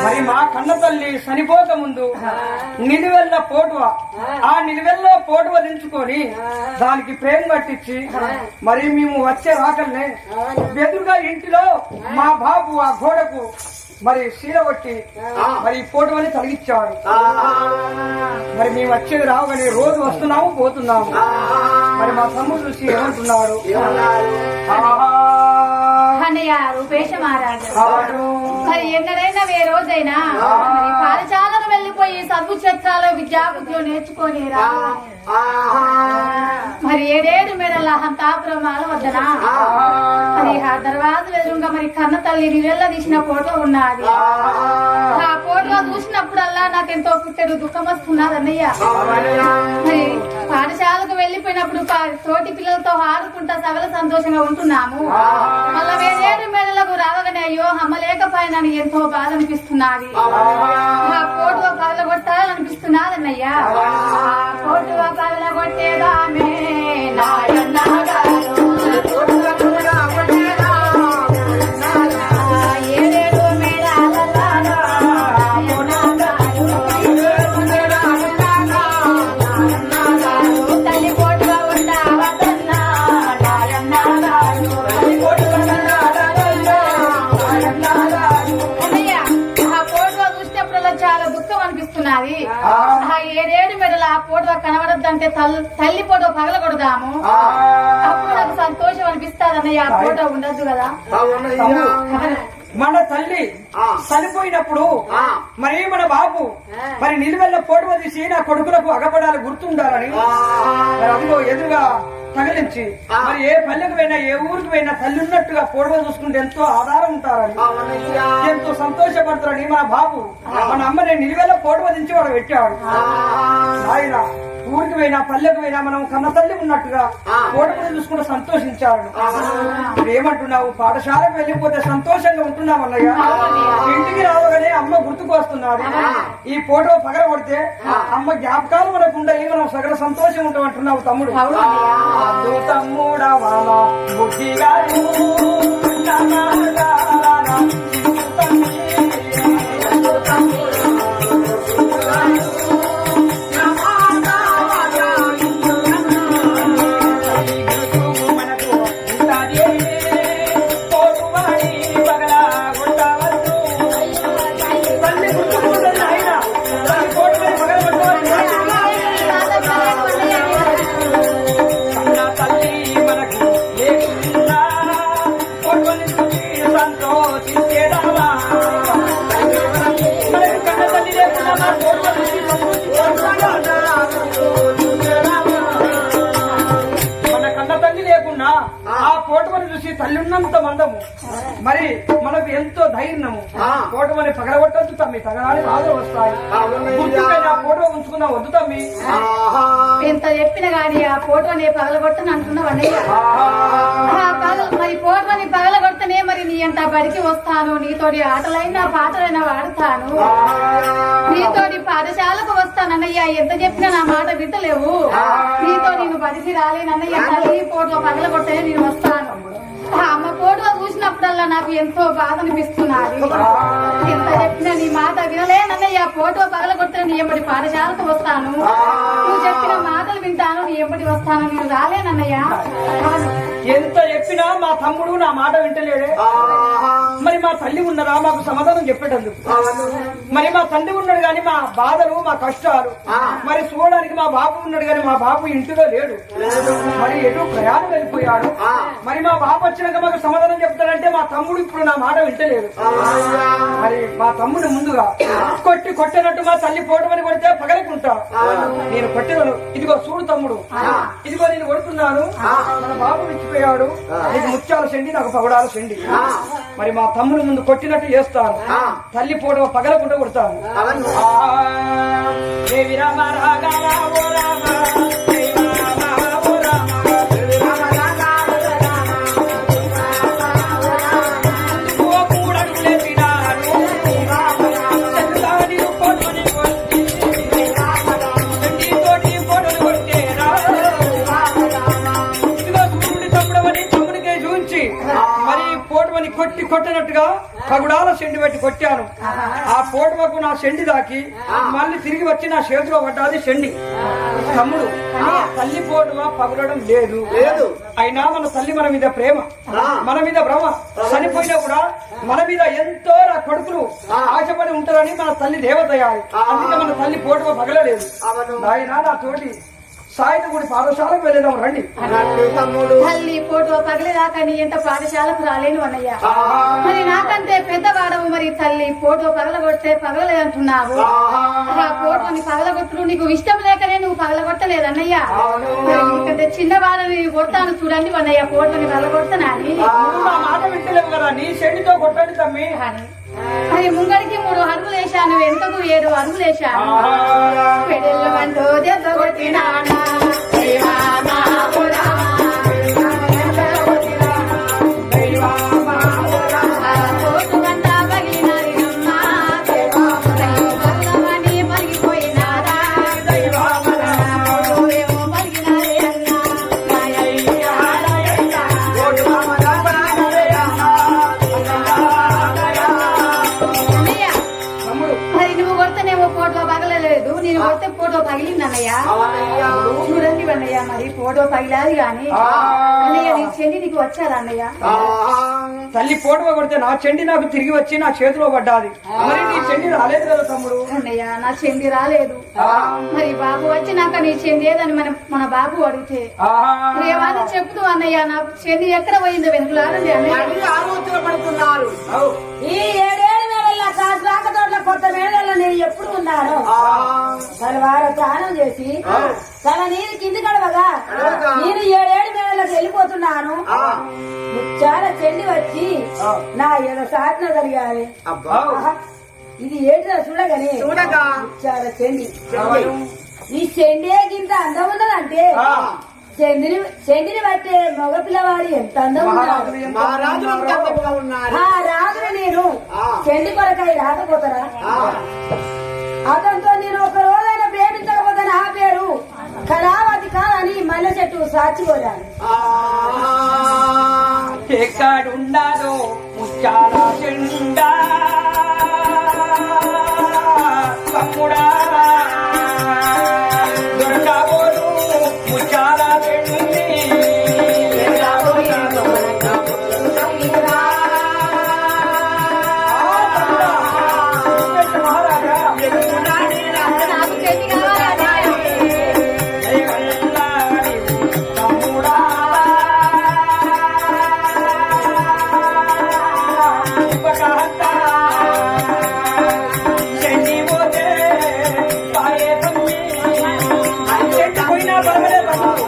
మరి మా కన్న తల్లి చనిపోక ముందు నిలువెల్ల పోటువ, ఆ నిలువెల్ల పోటువ దించుకొని దానికి ప్రేమ కట్టించి మరి మేము వచ్చే రాకల్నే ఎదురుగా ఇంటిలో మా బాబు ఆ గోడకు మరి శీల కొట్టి మరి పోటువని తొలగించాడు. మరి మేము వచ్చేది రావుగానే రోజు వస్తున్నాము పోతున్నాము. మరి మా తమ్ముడు చూసి ఏమంటున్నాడు, అన్నయ్య రూపేశ మహారాజు మరి ఎన్నడైనా ఏ రోజైనా మరి పాఠశాలకు వెళ్ళిపోయి చదువు క్షేత్రాలు విద్యాబుద్ధులు నేర్చుకొని రా మరి 7 మేడల హంతాపురమాల వద్దనా మరి ఆ తర్వాత ఎదురుగా మరి కన్న తల్లి నివెల్ల తీసిన ఫోటో ఉన్నది. ఆ ఫోటో చూసినప్పుడల్లా నాకెంతో పుట్టెడు దుఃఖం వస్తున్నది అన్నయ్య. మరి పాఠశాలకు వెళ్ళిపోయినప్పుడు తోటి పిల్లలతో ఆడుకుంటా సగల సంతోషంగా ఉంటున్నాము. మళ్ళా 7 మేడలకు రావగానే అయ్యో అమ్మ లేకపోయినని ఎంతో బాధ అనిపిస్తున్నది. ఆ ఫోటో పగలగొట్టాలనిపిస్తున్నది అన్నయ్య. ఫోటో పగలగొట్టేదామే నాయన్న గారు 7 మేడాలలో తల్లి ఫోటో ఉండవద్దన్నా నాయన్న గారు. అన్నయ్య ఆ ఫోటో చూసినప్పుడల్లా చాలా దుఃఖం అనిపిస్తున్నది. ఆ 7 మెడల ఆ ఫోటో కనబడద్దంటే తల్లి ఫోటో పగలకూడదాము, అప్పుడు నాకు సంతోషం అనిపిస్తుంది అన్నయ్య. ఆ ఫోటో ఉండద్దు కదా. మన తల్లి చనిపోయినప్పుడు మరి మన బాబు మరి నిలువెల్ల ఫోటో తీసి నా కొడుకులకు అగపడాలి గుర్తుండాలని మరి అదిగో ఎదురుగా తగిలించి మరి ఏ పల్లెకు పోయినా ఏ ఊరికి పోయినా తల్లి ఉన్నట్టుగా ఫోటో చూసుకుంటే ఎంతో ఆధారం ఉంటారని ఎంతో సంతోషపడతారని మా బాబు మన అమ్మని నిలువెల్ల ఫోటో దించి వాడు పెట్టాడు. ఆయన ఊరికి పోయినా పల్లెకు పోయినా మనం కన్న తల్లి ఉన్నట్టుగా కోటను చూసుకుంటూ సంతోషించారు. ఏమంటున్నావు? పాఠశాలకు వెళ్ళిపోతే సంతోషంగా ఉంటున్నావు అన్నయ్య. ఇంటికి రావగానే అమ్మ గుర్తుకు వస్తున్నారు. ఈ ఫోటో పగల కొడితే అమ్మ జ్ఞాపకాలు మనకు ఉండాలి, మనం సగల సంతోషం ఉంటాం అంటున్నావు తమ్ముడు. తమ్ముడా బుద్ధిగా తల్లిన్నంత మందము, మరి మనకు ఎంతో ధైర్యము. కోటమని పగలగొట్టద్దు తమ్మి, తగలాలి బాధలు వస్తాయి. ఫోటో ఉంచుకుందాం వద్దు తమ్మి. ఎంత చెప్పిన గాని ఆ ఫోటోని పగలగొట్టని అంటున్నావు అన్నయ్య. మరి ఫోటోని పగలగొట్టనే మరి నీ అంత బడికి వస్తాను, నీతోటి ఆటలైనా పాటలైనా వాడతాను, నీతోటి పాఠశాలకు వస్తానన్నయ్య. ఎంత చెప్పినా నా మాట వింటలేవు. నీతో నేను బడికి రాలేనన్నయ్య. తల్లి ఫోటో పగలగొట్టనే నేను వస్తాను. అమ్మ ఫోటో చూసినప్పుడల్లా నాకు ఎంతో బాధ అనిపిస్తున్నది. ఎంత చెప్పినా నీ మాట వినలేనన్నయ్య. ఫోటో పగలగొట్టిన నీ ఎంబడి పాఠశాలకు వస్తాను, నువ్వు చెప్పిన మాటలు వింటాను, నీ ఎంబడి వస్తాను, నేను రాలేనన్నయ్య. ఎంత చెప్పినా మా తమ్ముడు నా మాట వింటలేడే. మరి మా తల్లి ఉన్నదా మాకు సమాధానం చెప్పేటందుకు? మరి మా తండ్రి ఉన్నాడు గాని మా బాధలు మా కష్టాలు మరి చూడడానికి మా బాబు ఉన్నాడు గాని మా బాబు ఇంటిలో లేడు. మరి ఎటు ప్రయాణం వెళ్ళిపోయాడు. మరి మా బాబు వచ్చినాక మాకు సమాధానం చెప్తాడంటే మా తమ్ముడు ఇప్పుడు నా మాట వింటలేదు. మరి మా తమ్ముడు ముందుగా కొట్టినట్టు మా తల్లి పోటమని కొడితే పగలకుంటా. నేను కొట్టినను, ఇదిగో చూడు తమ్ముడు, ఇదిగో నేను కొడుతున్నాను. మన బాబు విచ్చిపోయాడు, నీకు ముత్యాల చెండి నాకు పగడాల చెండి. మరి మా తమ్ముడు ముందు కొట్టినట్టు చేస్తాను, తల్లి పోటమ పగలకుండా కొడతాను. కొట్టినట్టుగా పగుడాల చెండి పెట్టి కొట్టాను. ఆ పోటమకు నా చెండి దాకి మళ్ళీ తిరిగి వచ్చి నా చేతిలో పడ్డాది చెండి. తమ్ముడు, తల్లి పోటమ పగలడం లేదు. అయినా మన తల్లి మన మీద ప్రేమ, మన మీద భ్రమ. చనిపోయినా కూడా మన మీద ఎంతో నా కొడుకులు ఆశపడి ఉంటారని మన తల్లి దేవతయాలి. అందుకే మన తల్లి పోటమ పగలలేదు. ఆయన నా తోటి సాయంత్రం పాఠశాలకు వెళ్ళేదాం రండి. తల్లి ఫోటో పగలేదాకా నీ ఎంత పాఠశాలకు రాలేను అన్నయ్య. మరి నాకంటే పెద్దవాడవు, మరి తల్లి ఫోటో పగలగొడితే పగలలేదంటున్నావు. ఆ ఫోటోని పగలగొట్టుడు నీకు ఇష్టం లేకనే నువ్వు పగలగొట్టలేదన్నయ్య. నీకంటే చిన్నవాడని కొడతాను చూడండి అన్నయ్య, ఫోటోని పగలగొడతానని. మాట వింటలేవు కదా, నీ చెండితో కొట్టండి తమ్మి. మరి ముంగడికి 3 అడుగులు వేశాను, ఎంతకు 7 అడుగులు వేశాను. పెడెళ్ళు అంటూ దెబ్బ కొట్టినానా చూడండి అన్నయ్య. మరి ఫోటో పగిలాది గాని అన్నయ్య నీ చెండి నీకు వచ్చారా అన్నయ్య? తల్లి ఫోటో కొడితే నా చెండి నాకు తిరిగి వచ్చి నా చేతిలో పడ్డాది. మరి నీ చెండి రాలేదు కదా తమ్ముడు? అన్నయ్య నా చెండి రాలేదు. మరి బాబు వచ్చి నాకు నీ చెండి ఏదని మన బాబు అడిగితే ఏమన్నా చెప్తూ అన్నయ్య నా చెండి ఎక్కడ పోయిందో వెనుకలాడండి అన్నయ్య. ఆలోచనపడుతున్నారు. ఈ 7 మేడల కాసులాక తోటల కొత్త మేడల్లో నేను ఎప్పుడు ఉన్నాను. తలవార స్నానం చేసి తన నీరు కింది కడవగా నేను 7 మేడలకు వెళ్ళిపోతున్నాను. ముచ్చాల చెల్లి వచ్చి నా ఏదో సాధన జరిగాలి. ఇది ఏంటో చూడగానే చూడగా ముచ్చాల చెండి ఈ చెండే ఇంత అందం ఉన్నదంటే చెండిని బట్టే మగ పిల్లవాడు ఎంత అందం ఉన్నాడు. మహారాజు అంత అందంగా ఉన్నారు. ఆ రాజుని నేను చెండి కొరకాయ రాకపోతారా? అతనితో నేను ఒక రోజైనా ప్రేమించకపోతే నా పేరు కళావతి కాదని మల్లె చెట్టు సాచిపోయాను. ఎక్కడుండాలో ముచ్చాల చెండా తమ్ముడా దొరకబోదు ముచ్చాల చెండి మహారాజా నాకు చెండి కావాలంటే తమ్ముడా చెండి పోతే పాయే తమ్మి చెండి పోయినా పర్వాలేదు తమ్ముడు.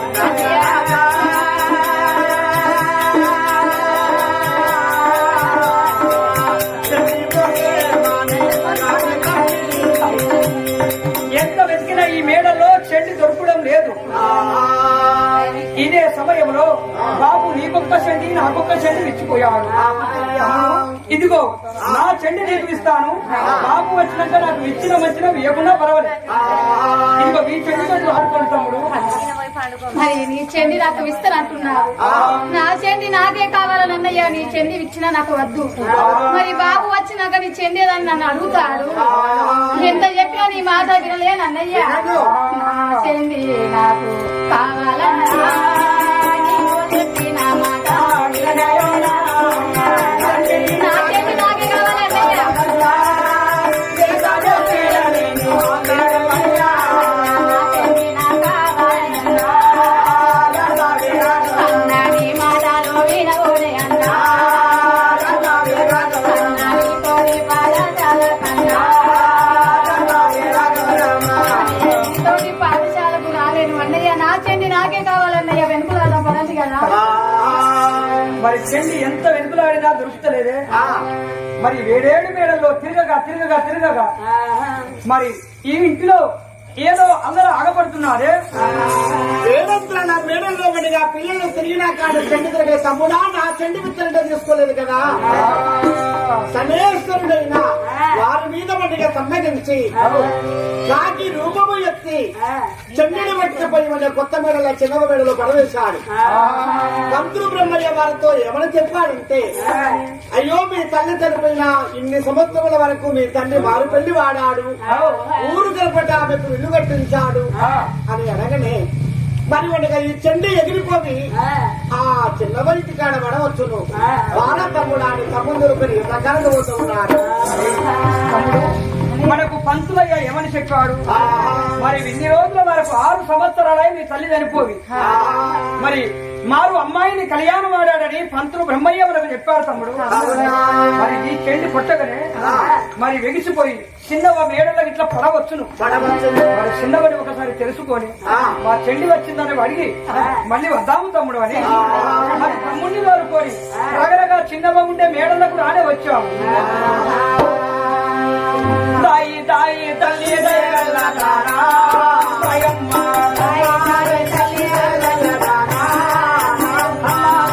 ఎంత వెతికినా ఈ మేడలో చెండి దొరకడం లేదు. ఇదే సమయంలో బాబు నీకొక్క చెండి నాకొక్క చెండి ఇచ్చిపోయాడు. ఇదిగో నా చెండి నీకు ఇస్తాను, బాబు వచ్చినాక నాకు ఇచ్చిన మంచిన ఏమన్నా పర్వాలేదు. ఇదిగో మీ చెండి ఆడుకోండి తమ్ముడు. మరి నీ చెండి నాకు ఇస్తానంటున్నావు. నా చెండి నాకే కావాలన్నయ్య. నీ చెండి ఇచ్చినా నాకు వద్దు. మరి బాబు వచ్చినాక నీ చెండేదని నన్ను అడుగుతాడు. ఎంత చెప్పినా నీ మాట వినలేనన్నయ్య. నా చెండి నాకు కావాలన్నయ్య. నీవు చెప్పిన మాట వినలేనా? నా చెండి నాకే కావాలన్నయ్య. అన్నని మాటలు వినగోనే అన్నా. అన్నని కోరి పాఠశాల కన్నా. తోటి పాఠశాలకు రాలేను అన్నయ్య. నా చెండి నాకే కావాలన్నయ్య. వెనుకలాడ పడదు కదా. మరి చెండి ఎంత వెనుకలాడినా దొరుకుతలేదే. మరి వేడేడు మేడల్లో తిరగగా మరి ఈ ఇంటిలో ఏదో అందరూ ఆగపడుతున్నారే. వేడంతున్నా మేడల్లో ఒకటిగా పిల్లలు తిరిగినా కాదు చెండి తిరిగే తమ్ముడా నా చెండి విత్తనంటే తీసుకోలేదు కదా. సనేశ్వరుడైనా వారి మీద ఒకటిగా సమ్మతించి కాకి రూపము ఎత్తి చెండిని పట్టుకుపోయి మన కొత్త మేడల చిన్న మేడలో పడవేశాడు. మంత్రులు బ్రహ్మయ్య వారితో ఏమని చెప్పాడంటే, అయ్యో మీ తల్లి చనిపోయిన ఇన్ని సంవత్సరముల వరకు మీ తండ్రి మారు పెళ్లి వాడాడు, ఊరు గడపట ఆమెకు ఇల్లు కట్టించాడు అని అనగానే మరి వాడిగా ఈ చెండి ఎగిరిపోయి ఆ చిన్నవరికి కాడ పడవచ్చును. వాడ తమ్ముడు అని తమ్ముడు ప్రకారంగా పోతూ ఉన్నాడు. మనకు పంతులయ్య ఏమని చెప్పాడు? మరి ఇన్ని రోజుల వరకు 6 సంవత్సరాలై మీ తల్లి చనిపోయి మరి మారు అమ్మాయిని కళ్యాణం ఆడాడని పంతులు బ్రహ్మయ్య మనకు చెప్పారు తమ్ముడు. మరి ఈ చెండి పుట్టగానే మరి వెగిసిపోయి చిన్నవ మేడలో ఇట్లా పడవచ్చును. మరి చిన్నవని ఒకసారి తెలుసుకొని మా చెండి వచ్చిందని అడిగి మళ్ళీ వద్దాము తమ్ముడు అని మరి తమ్ముడిని కోరుకొని రగరగా చిన్నవ ఉండే మేడలకు రానే వచ్చాము. దాయి దాయి తల్లి దయగలదానా భయమ్మ దాయి తల్లి దయగలదానా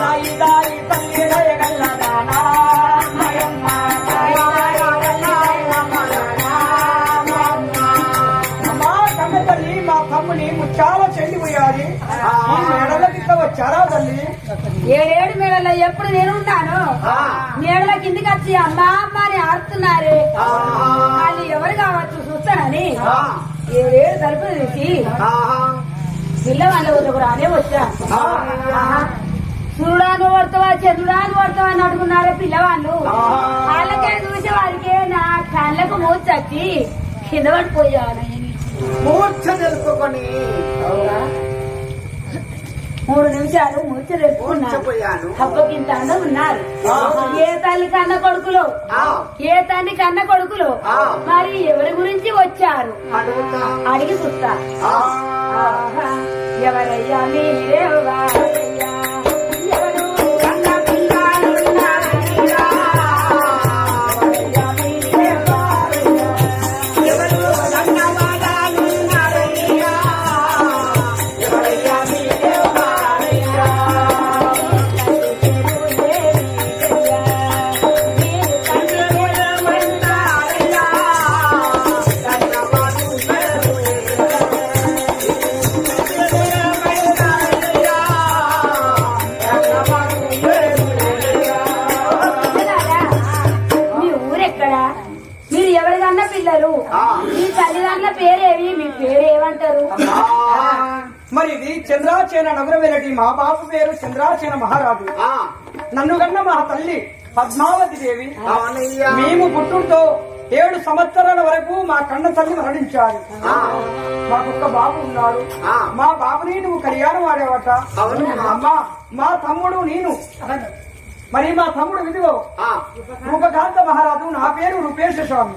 దాయి దాయి తల్లి దయగలదానా భయమ్మ అమ్మా కన్న తల్లి మా తమ్ముని చాలా చెండిపోయాలి. ఈ మేడల కింద వచ్చారా తల్లి? 7 మేడల్లో ఎప్పుడు నేను ఉంటాను. మేడల కిందికి వచ్చి అమ్మా అమ్మ అని ఆడుతున్నారే. వాళ్ళు ఎవరు కావచ్చు చూస్తానని 7 తలుపులు తీసి పిల్లవాళ్ళ ఊళ్ళకు రానే వచ్చా. చూడాను పడతావా చంద్రుడాను పడతావా అని అడుగున్నారే పిల్లవాళ్ళు. వాళ్ళకే చూసే వారికి నా కళ్ళకు మూర్చొచ్చి కింద పడిపోయాను. మూర్ఛ తెలుసుకొని 3 నిమిషాలు మూర్ఛ తెలుసుకున్నాను. మూర్ఛపోయాను. హబ్బకింత అందం ఉన్నారు. ఏ తల్లి కన్న కొడుకులు ఏ తండ్రి కన్న కొడుకులు మరి ఎవరి గురించి వచ్చారు అడుగుతా అడిగి చూస్తా. ఎవరయ్యా మీరేవా ఎవరు కన్న పిల్లలున్నారయ్యా? ఎవరయ్యా మీరేవా ఎవరు కన్న బాలాలున్నారయ్యా? పిల్లలు ఈ తల్లిదండ్రుల పేరేవి మీ పేరేమంటారు? మరి ఇది చంద్రాచేన నగరం వెళ్ళటి మా బాబు పేరు చంద్రాచేన మహారాజు. నన్ను కన్న మా తల్లి పద్మావతి దేవి. మేము పుట్టుతో 7 సంవత్సరాల వరకు మా కన్న తల్లి మరణించారు. మాకొక్క బాబు ఉన్నాడు. మా బాబుని నువ్వు కళ్యాణం ఆడేవట. అమ్మా మా తమ్ముడు నేను, మరి మా తమ్ముడు విధిగో రూపకాంత మహారాజు, నా పేరు రూపేశ స్వామి.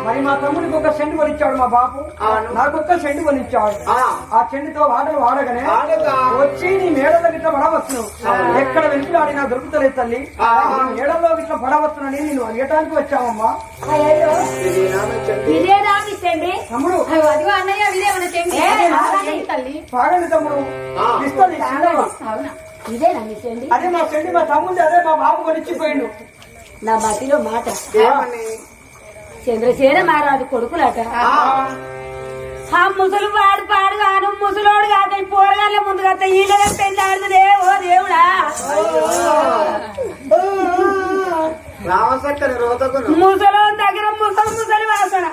మరి మా తమ్ముడికి ఒక చెండు కొనిచ్చాడు మా బాపు, నాకొక్క చెండు కొనిచ్చాడు. ఆ చెండుతో వాటలు వాడగానే వచ్చి నీ మేడలో గిట్ల పడవచ్చును. ఎక్కడ వెళ్తూ ఆడినా దొరుకుతలేదు తల్లి. మేడలో గిట్ల పడవచ్చునని నేను అడిగటానికి వచ్చామమ్మా. ఇదేనా మీ చెండి? తమ్ముడు అదిగో అన్నయ్య ఇదేమన్నా చెండి తల్లి పాగండి తమ్ముడు, ఇస్తుంది చిన్నగా. అవునా ఇదేనా మీ చెండి? అదే మా చెండి మా తమ్ముడు, అదే మా బాబు కొనిచ్చిపోయిండు. నా మట్టిలో మాట చంద్రసేన మహారాజు కొడుకులట. ఆ ముసలు వాడు పాడుగాను ముసలోడు కాక ఈ పోరగాళ్ళ ముందు కాక ఈయన పెళ్లి ఆడుతుందే. ఓ దేవుడా, ముసలో దగ్గర ముసలి వాసన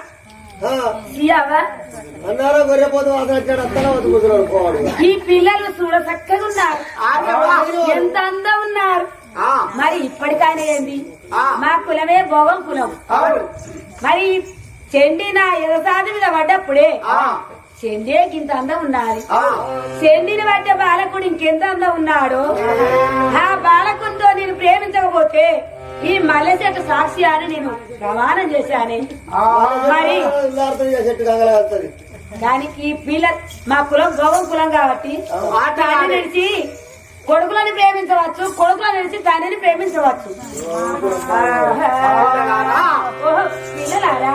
అన్నారా గొర్రెపోతు వాసన వచ్చాడు. అత్తనే వద్దు ముసలోడు పోవాడు. ఈ పిల్లలు చూడ చక్కగా ఉన్నారు, ఎంత అందం ఉన్నారు. మరి ఇప్పటికైనా ఏంది, మా కులమే భోగం కులం. మరి చెండి నా ఎదసాది మీద పడ్డప్పుడే చెండే ఇంత అందం ఉన్నది. చెండిని పట్టే బాలకుడు ఇంకెంత అందం ఉన్నాడు. ఆ బాలకుడితో నేను ప్రేమించకపోతే ఈ మల్లె చెట్టు సాక్షి అని నేను ప్రమాణం చేశాను. మరి దానికి ఈ పిల్ల మా కులం భోగం కులం కాబట్టి తండ్రి నడిచి కొడుకులను ప్రేమించవచ్చు, కొడుకులను నడిచి తండ్రిని ప్రేమించవచ్చు. పిల్లలారా,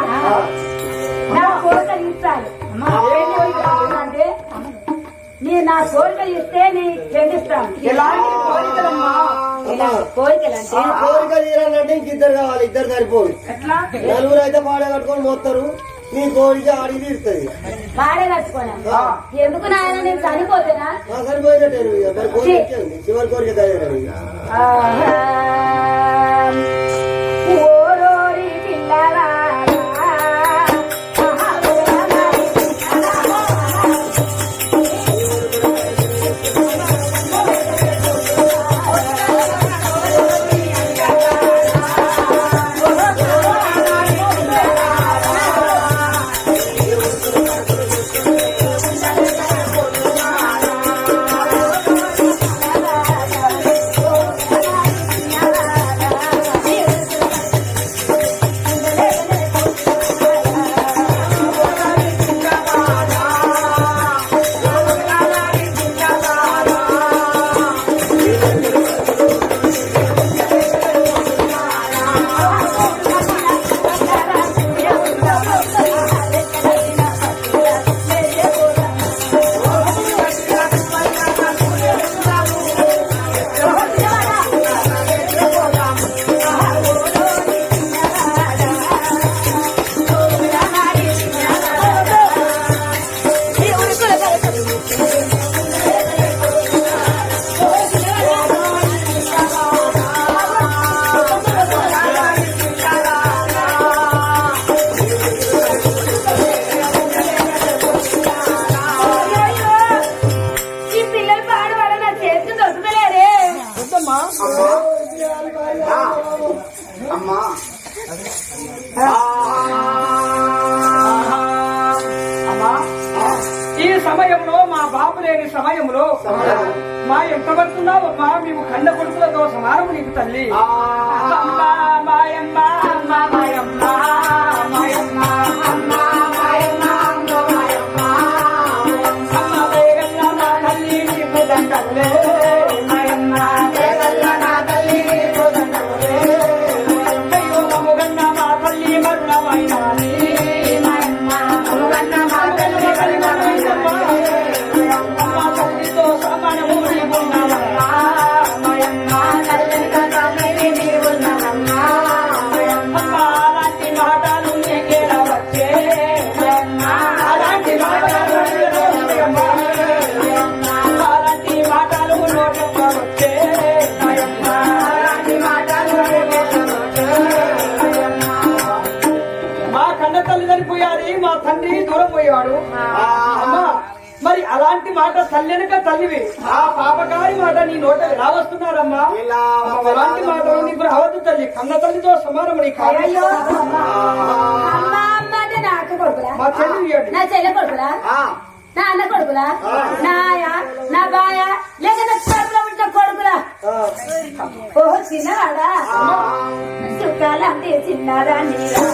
నా కోరిక ఇస్తాను అంటే నా కోరిక ఇస్తే నీ చెల్లిస్తాను. ఎలాంటి కోరికలమ్మా? కోరికలు అంటే కోరిక తీరాలంటే ఇంకిద్దరు కావాలి, ఇద్దరు సరిపోదు. నలుగురు అయితే పాడే కట్టుకొని మోస్తారు. నీ కోరిక అడిగి తీరుతుంది. పాడే కట్టుకోనా? ఎందుకు నాయన నేను చనిపోతేనా? సరిపోయినట్టు మరి కోరిక ఉంది, చివరి కోరిక తయారు. ఓరోరి పిల్లలా ఈ సమయంలో మా బాబు లేని సమయంలో మా ఎంత పడుతున్నావు అమ్మా? మేము కన్న కొడుకులతో సమానము నీకు తల్లి. అమ్మా మాయమ్మ, అమ్మ మాయమ్మ, మాయమ్మ, అమ్మ మాయమ్మ, అమ్మ మాయమ్మ, అమ్మ వేగల్ల నా తల్లి నీకు దండలే. మాయమ్మ వేగల్ల నా తల్లి నీకు దండలే. అయ్యో మముగన్న మా తల్లి మరుణమైనాని. మాయమ్మ మముగన్న మా తల్లి మరుణమైనాని. అమ్మ తల్లితో సమానము నీవు ఉన్నావమ్మా. మాయమ్మ తల్లి తల్లి నీవు తండ్రి దూరం పోయాడు. అమ్మా మరి అలాంటి మాట తల్లి వెనుక తల్లివి ఆ పాపగారి మాట నీ నోట ఎలా వస్తున్నారమ్మా? అలాంటి మాట నీకు రావద్దు తల్లి. కన్న తల్లితో సమానం నీ కాదు. అయ్యో అమ్మ అమ్మ అంటే నా అక్క కొడుకులా, మా చెల్లి నా చెల్లె కొడుకులా, నా అన్న కొడుకులా, నాయా నా బాయ లేక నా కడుపులో ఉంటే కొడుకులా. ఓ చిన్నవాడా సుఖాలంటే చిన్నదా నీరా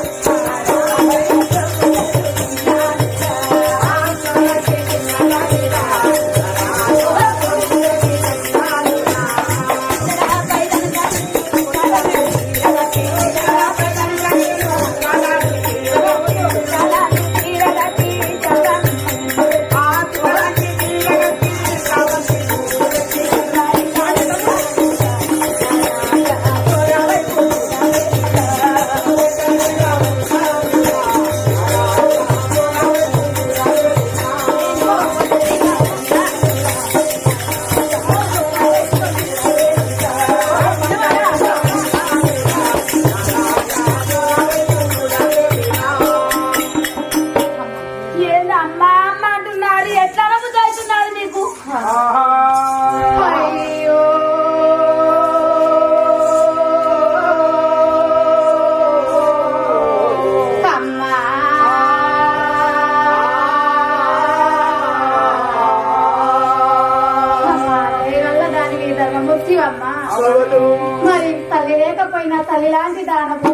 మరి తల్లి లేకపోయినా తల్లి లాంటి దానము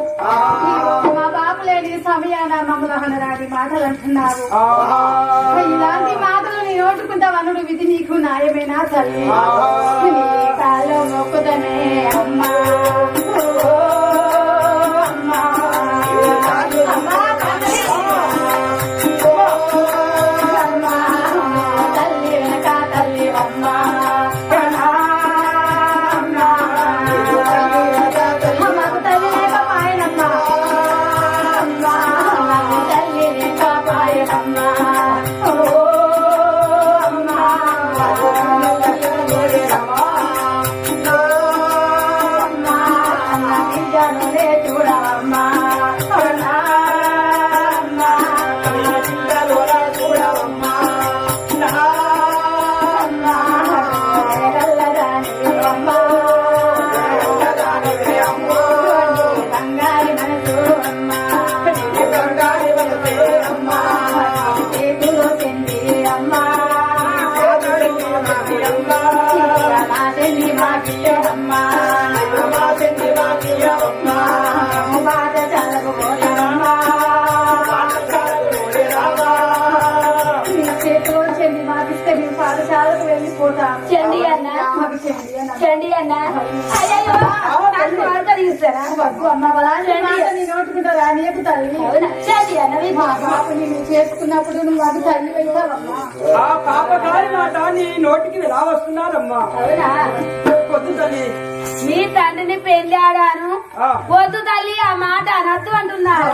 మా బాబు లేని సమయాన మమ్మల్ని అనరాని మాటలు అంటున్నారు. ఇలాంటి మాటలు నీ నోటుకుంటా వనుడు విధి నీకు న్యాయమేనా తల్లి? నీ కాలం మొక్కుదనే అమ్మా తల్లి వెనక తల్లి అమ్మా పాఠశాలకు వెళ్ళిపోతాం. చండి అన్న చండి అన్న అయ్యో తీస్తారా వద్దు అమ్మ నీ నోటుకుంటా రానియకు తల్లి. చండి అన్న మా బాబు నేను చేసుకున్నప్పుడు నువ్వు అది తల్లి వెళ్తావమ్మా. ఆ పాపగారి మాట నీ నోటికి ఎలా వస్తున్నారమ్మా? అవునా పొద్దు తల్లి నీ తండ్రిని పెళ్లి ఆడాను వద్దు తల్లి ఆ మాట అనద్దు అంటున్నారు.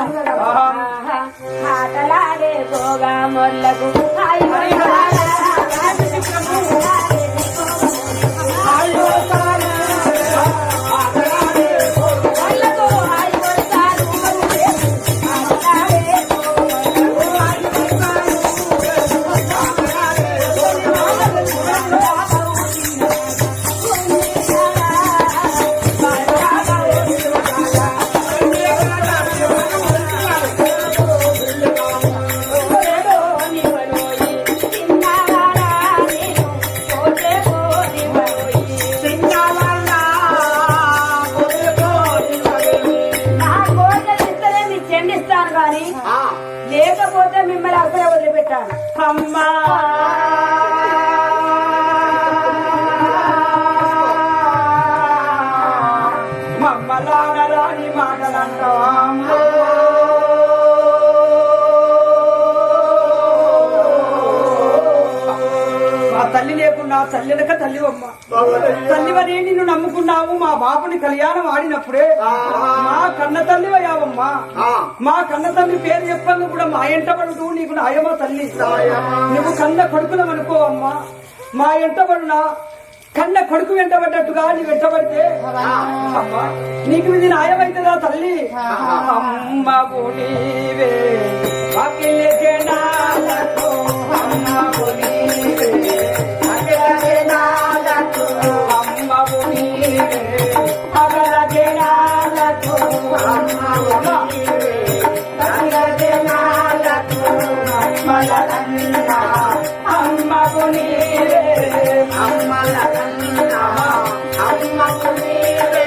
ఆటలాడే పోగా మొల్లకు లేకపోతే మిమ్మల్ని అసలే వదిలిపెట్టాను. అమ్మా మమ్మలాడరాని మాటలంటావా? మా తల్లి లేకుండా తల్లి వెనక తల్లి అమ్మ తల్లివని నిన్ను నమ్ముకున్నావు. మా బాపుని కళ్యాణం ఆడినప్పుడే మా కన్న తల్లి అయ్యావమ్మా. మా కన్న తల్లి పేరు చెప్పంగా కూడా మా ఎంట పడుతూ నీకు నాయమో తల్లి. నువ్వు కన్న కొడుకులం అనుకో అమ్మా. మా ఎంట పడునా కన్న కొడుకు వెంటబడ్డట్టుగా నీ వెంటబడితే అమ్మా నీకు ఇది న్యాయమైతుందా తల్లి? అమ్మ నీవే అఖిల జనాలకు అమ్మవు నీవే అఖిల జనాలకు అమ్మవు నీవే అఖిల జనాలకు అమ్మవు నీవే అఖిల జనాలకు అమ్మల కన్న అమ్మవు నీవే అమ్మల కన్న అమ్మవు నీవే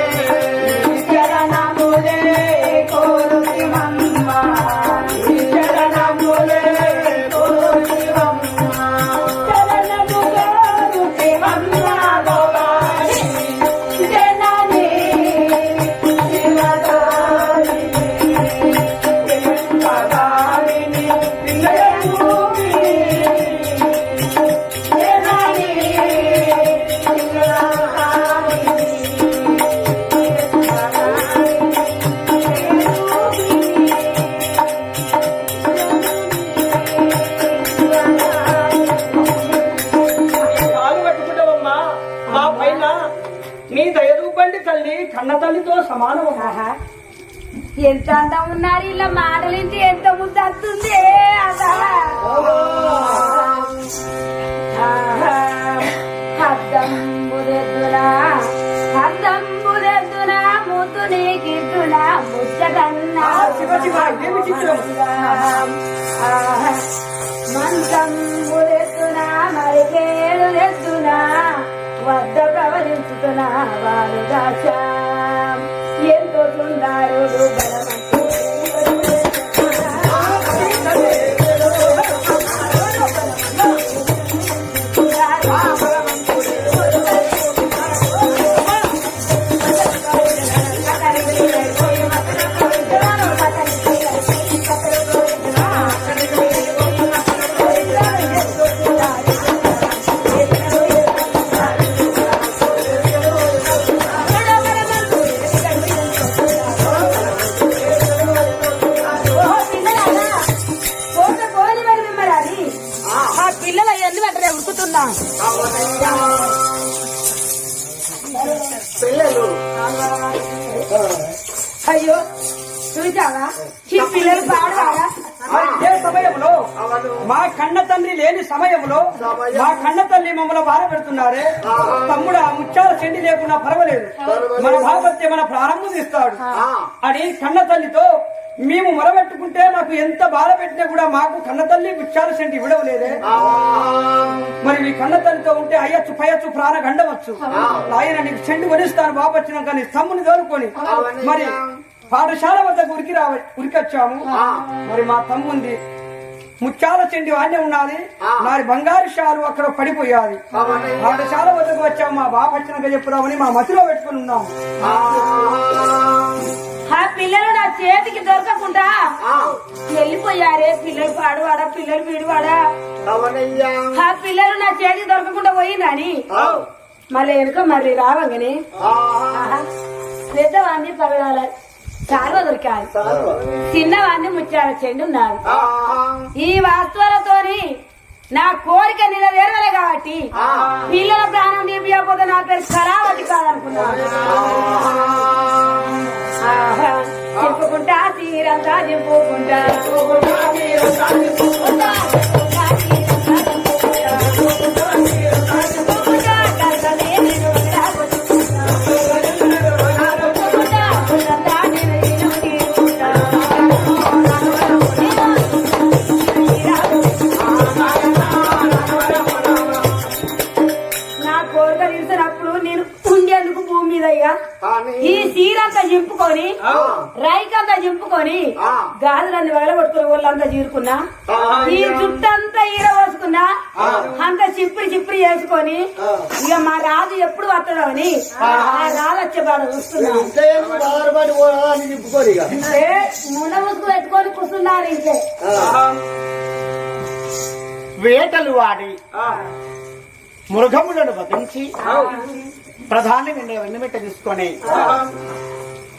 చరణములే కోరుతిమమ్మ చరణములే కోరుతిమమ్మ చరణము కోరుతిమమ్మ భవాని జనని శివదాని భవాని పిల్లభూమి జనని కాలు పట్టుకుంటావమ్మా మా పైన నీ దయరూపండి తల్లి కన్న తల్లితో సమానమమ్మా ఆహా. ఎంత అందం ఉన్నారు ఇలా మాటలింటి ఎంత ముద్దు వస్తుంది అద్దంబురెద్దునా ముద్దు నీకిద్దునా ముచ్చటన్నా శివ శివ ఇదేమి చిత్రం మంచంబురెద్దునా మరికేడులెద్దునా వద్ద ప్రవరించుతున్నా వారు దాశ ఎంతో సుందరుడు పిల్లలు అవన్నీ వెంటనే ఉడుకుతున్నా పిల్లలు అయ్యో చూసావా ఈ పిల్లలు పాడవారా ఏ సమయంలో మా కన్న తండ్రి లేని సమయంలో మా కన్న తల్లి మమ్మల్ని బాధ పెడుతున్నారే తమ్ముడు ఆ ముత్యాల చెండి లేకున్నా పర్వాలేదు మన భాగవత్య మన ప్రారంభం ఇస్తాడు అని కన్న తల్లితో మేము మొరబెట్టుకుంటే మాకు ఎంత బాధ పెట్టినా కూడా మాకు కన్న తల్లి ముత్యాల చెండి ఇవ్వడం లేదే మరి మీ కన్న తల్లితో ఉంటే అయ్యచ్చు పయ్యచ్చు ప్రాణ గండవచ్చు ఆయన నీకు చెండు కొనిస్తాను బాబు వచ్చినాక నీ తమ్ముని తోలుకొని మరి పాఠశాల వద్దకు ఉరికొచ్చాము మరి మా తమ్ముంది ముత్యాల చెండి వాణ్యం ఉన్నది నాది బంగారు షాలు అక్కడ పడిపోయాది పాఠశాల వద్దకు వచ్చాము మా బాబు వచ్చినాక చెప్పుదామని మా మతిలో పెట్టుకుని ఉన్నాము ఆ పిల్లలు నా చేతికి దొరకకుండా వెళ్ళిపోయారే పిల్లలు పాడువాడా పిల్లలు వీడువాడా ఆ పిల్లలు నా చేతికి దొరకకుండా పోయిందని మళ్ళీ వెనుక మళ్ళీ రావంగానే పెద్దవాడిని పగడాల చాలా దొరికాలి చిన్నవాడిని ముత్యాల చెండు ఉన్నారు ఈ వాస్తవాలతోని నా కోరిక నెరవేరలే కాబట్టి పిల్లల ప్రాణం తీపియకపోతే నా పేరు కళావతి కాదనుకున్నాను చెప్పుకుంటా తీరంతా చెప్పుకుంటా నా కోరిక తీసినప్పుడు నేను ఉండేందుకు భూమి మీద ఈ సీరంతా చింపుకొని రైకంతా చింపుకొని గాజులన్నీ వగలగొట్టుకుని వాళ్ళంతా చీరుకున్నా ఈ జుట్టంతా ఈర పోసుకున్నా అంత చిప్పిరి వేసుకొని ఇక మా రాజు ఎప్పుడు వస్తాడో అని ఆ రాజు వచ్చేవాడు చూస్తున్నా ముండ ముసుగు పెట్టుకొని కూర్చున్నారు ఇంట్లో వేటలు వాడి మృగములను వధించి ప్రధాని వెన్నమెట్ట తీసుకొని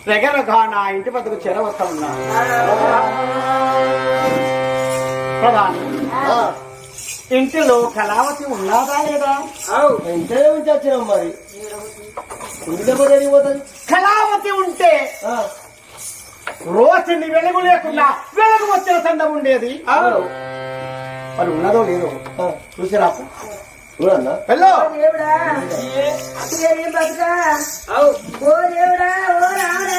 రెగరగా నా ఇంటి వద్దకు చేరవస్తా ఉన్నా ప్రధాని ఇంటిలో కళావతి ఉన్నాదా లేదా ఇంటే ఉంచి వచ్చినాం మరి ఉంటే పోతుంది కళావతి ఉంటే రోజుని వెలుగు లేకుండా వెలుగు వచ్చిన సందం ఉండేది. మరి ఉన్నదో లేదో చూసిరాకు. హలో దేవుడా ఇదేం బతుకా ఓ దేవుడా ఓ రాముడా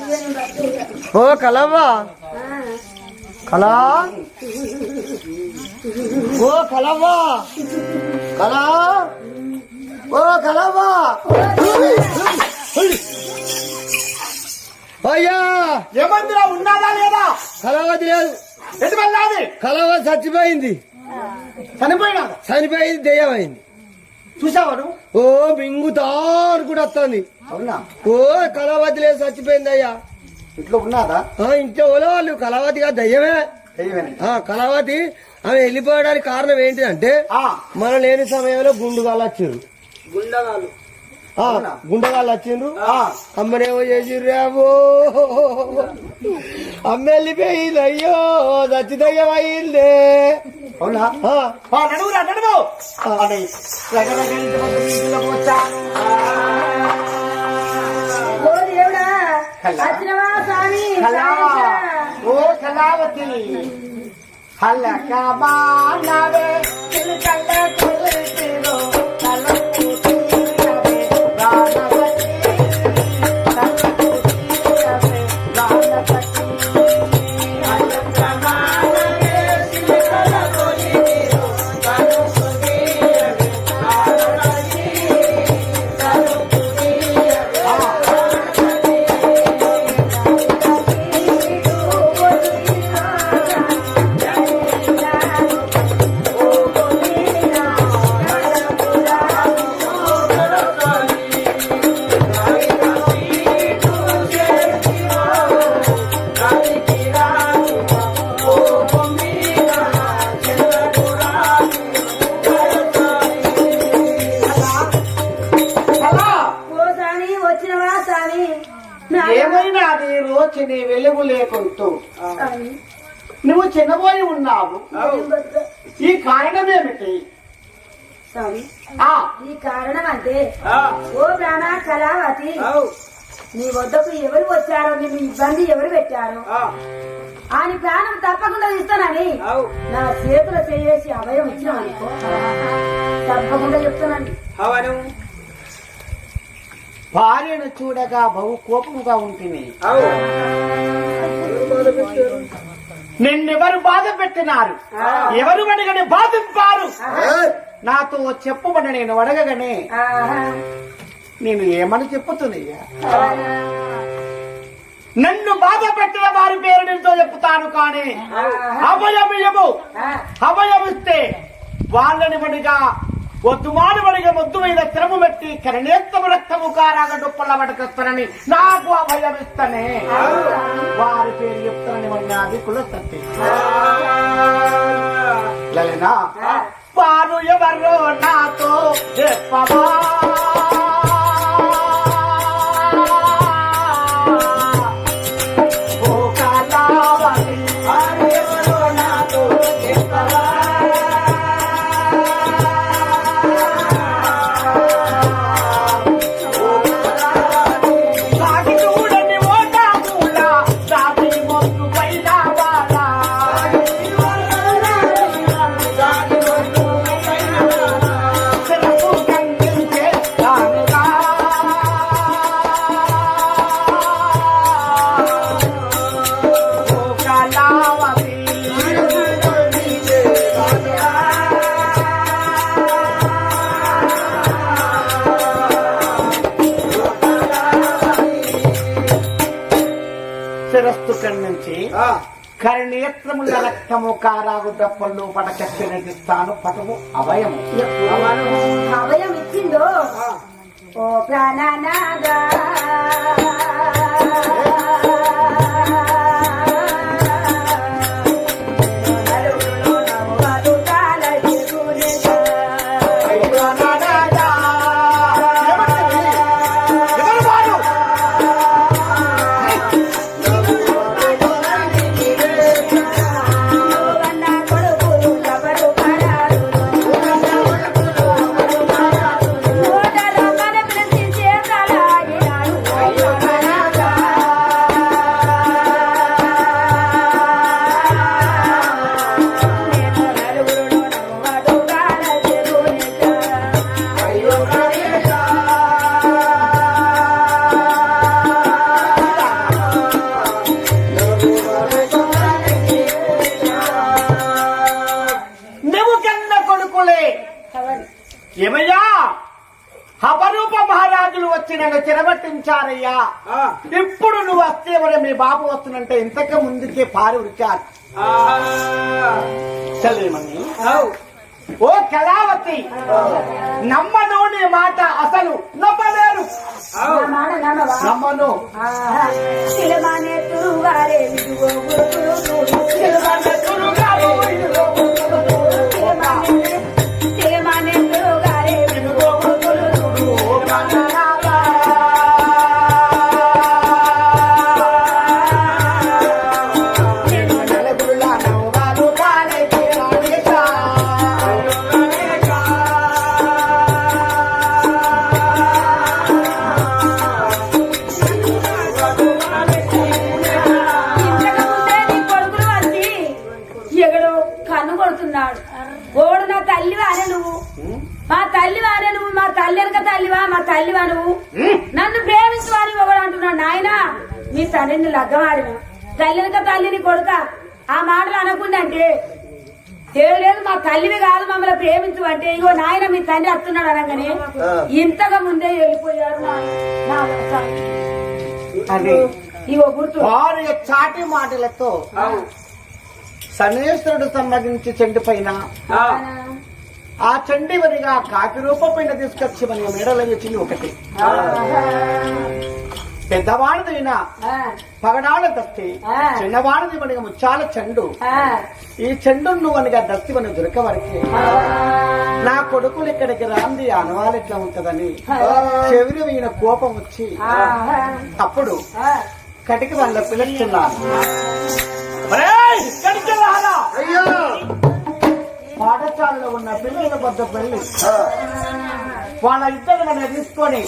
ఇదేం బతుకా ఓ కలవ్వా కలా ఓ కలవ్వా కలా ఓ కలవ్వా అయ్యా ఏమందిరా ఉన్నదా లేదా? కలవది లేదు. ఎటువల్లాది? కలవ చచ్చిపోయింది. చనిపోయినాదా? చనిపోయింది దెయ్యమైంది. చూసావాడు? ఓ మింగుతా అనుకుంటూ వస్తుంది. అవునా? ఓ కలవతి లేదు చచ్చిపోయింది అయ్యా. ఇంట్లో ఉన్నదా? ఇంట్లో వాళ్ళు కలవతిగా దయ్యమే. కలవతి ఆమె వెళ్ళిపోవడానికి కారణం ఏంటిదంటే మనం లేని సమయంలో గుండుగాళ్ళు వచ్చారు. గుండగాళ్ళు వచ్చిండ్రు. అమ్మనేమో చేసిర్రావో అమ్మ వెళ్ళిపోయింది. అయ్యో చచ్చి దయ్యం అయిందే. అవునా? నడువురా నడువు. ఓ దేవుడా వచ్చినవా స్వామి ఓ కళావతి హల్లకమానవే చిలకల్ల కులితిరో కలకుతి రానవతి కలకుతి రానవతి హల్లకమానవే చిలకల్ల కులితిరో కలకుతి రానవతి ఏమైనా అది రోజుని వెలుగు లేకుంటూ నువ్వు చిన్నబోయి ఉన్నావు. ఈ కారణమేమిటి? స్వామి ఆ ఈ కారణం అంటే ఓ ప్రాణ కళావతి నీ వద్దకు ఎవరు వచ్చారో నీ ఇబ్బంది ఎవరు పెట్టారో ఆయన ప్రాణం తప్పకుండా ఇస్తానని నా చేతులు చేసి అభయం ఇచ్చినామనుకో తప్పకుండా చెప్తానండి. భార్యను చూడగా బహు కోపముగా ఉంటుంది. నిన్నెవరు బాధ పెట్టినారు? ఎవరు అడగని బాధింపారు? నాతో చెప్పమని నేను అడగగానే నేను ఏమని చెప్పుతున్నాయ్యా? నన్ను బాధ పెట్టిన వారి పేరు నీతో చెప్తాను. కానీ అభయమిస్తే వాళ్ళని మడిగా ఒత్తుమాని మడిగా మొద్దు మీద శ్రమ పెట్టి కరణేత్తము రక్తము కారాగ డొప్పల పడకొస్తానని నాకు అభయమిస్తానే వారి పేరు చెప్తానని మళ్ళీ అది కుల సత్యం. లలినా వారు ఎవరో నాతో చెప్పవా? శిరస్సు నుంచి కర్ణేత్రముల రక్తము కారాగు దప్పళ్ళు పటకెత్తి నటిస్తాను పటము అభయము. అభయం ఇచ్చిందో ఓ ప్రాణనాగా ఓట రమ్మని పిలిచి చేతాలాగినాడు నన్ను చెరబట్టించారయ్యా. ఇప్పుడు నువ్వు వస్తే మరి మీ బాబు వస్తున్నంటే ఇంతకు ముందుకే పారి ఉరిచారు. చలేమని ఓ కళావతి, నమ్మను నీ మాట, అసలు నమ్మలేను. నమ్మను. సిలమానే తురుగారే విడుగో గురుకులు చూడు, సిలమానే తురుగారే విడుగో గురుకులు చూడు, సిలమానే తురుగారే విడుగో గురుకులు చూడు. ఓడు నా తల్లివానే నువ్వు, మా తల్లివానే నువ్వు, మా తల్లి వెనక తల్లివా, మా తల్లివా నువ్వు, నన్ను ప్రేమించువాని ఒకడు అంటున్నాడు. నాయన నీ తండ్రిని లగ్గవాడిన తల్లి వెనక తల్లిని కొడుక ఆ మాటలు అనకుండంటే లేదు, మా తల్లివి కాదు మమ్మల్ని ప్రేమించు అంటే ఇగో నాయన మీ తండ్రి వస్తున్నాడు అనగానే ఇంతగా ముందే వెళ్ళిపోయారు. ఇగో గుర్తు వారి చాటి మాటలతో శనేశ్వరుడు సంబంధించి చెండు పైన ఆ చండివరిగా కాకి రూప పైన తీసుకొచ్చి మన మేడలో వచ్చింది ఒకటి. పెద్దవాడిదైనా పగడాల దస్తి, చిన్నవాడిది మనకి ముచ్చాల చెండు. ఈ చెండు నువ్వు అనగా దస్తి మన దొరకవరికి నా కొడుకులు ఇక్కడికి రాంది అనవాలి ఎట్లా ఉంటదని చెవిరి ఈయన కోపం వచ్చి అప్పుడు కటికి వాళ్ళ పిలుస్తున్నాను. అయ్యో, పాఠశాలలో ఉన్న పిల్లల వద్ద పెళ్లి వాళ్ళ ఇద్దరు మన తీసుకొని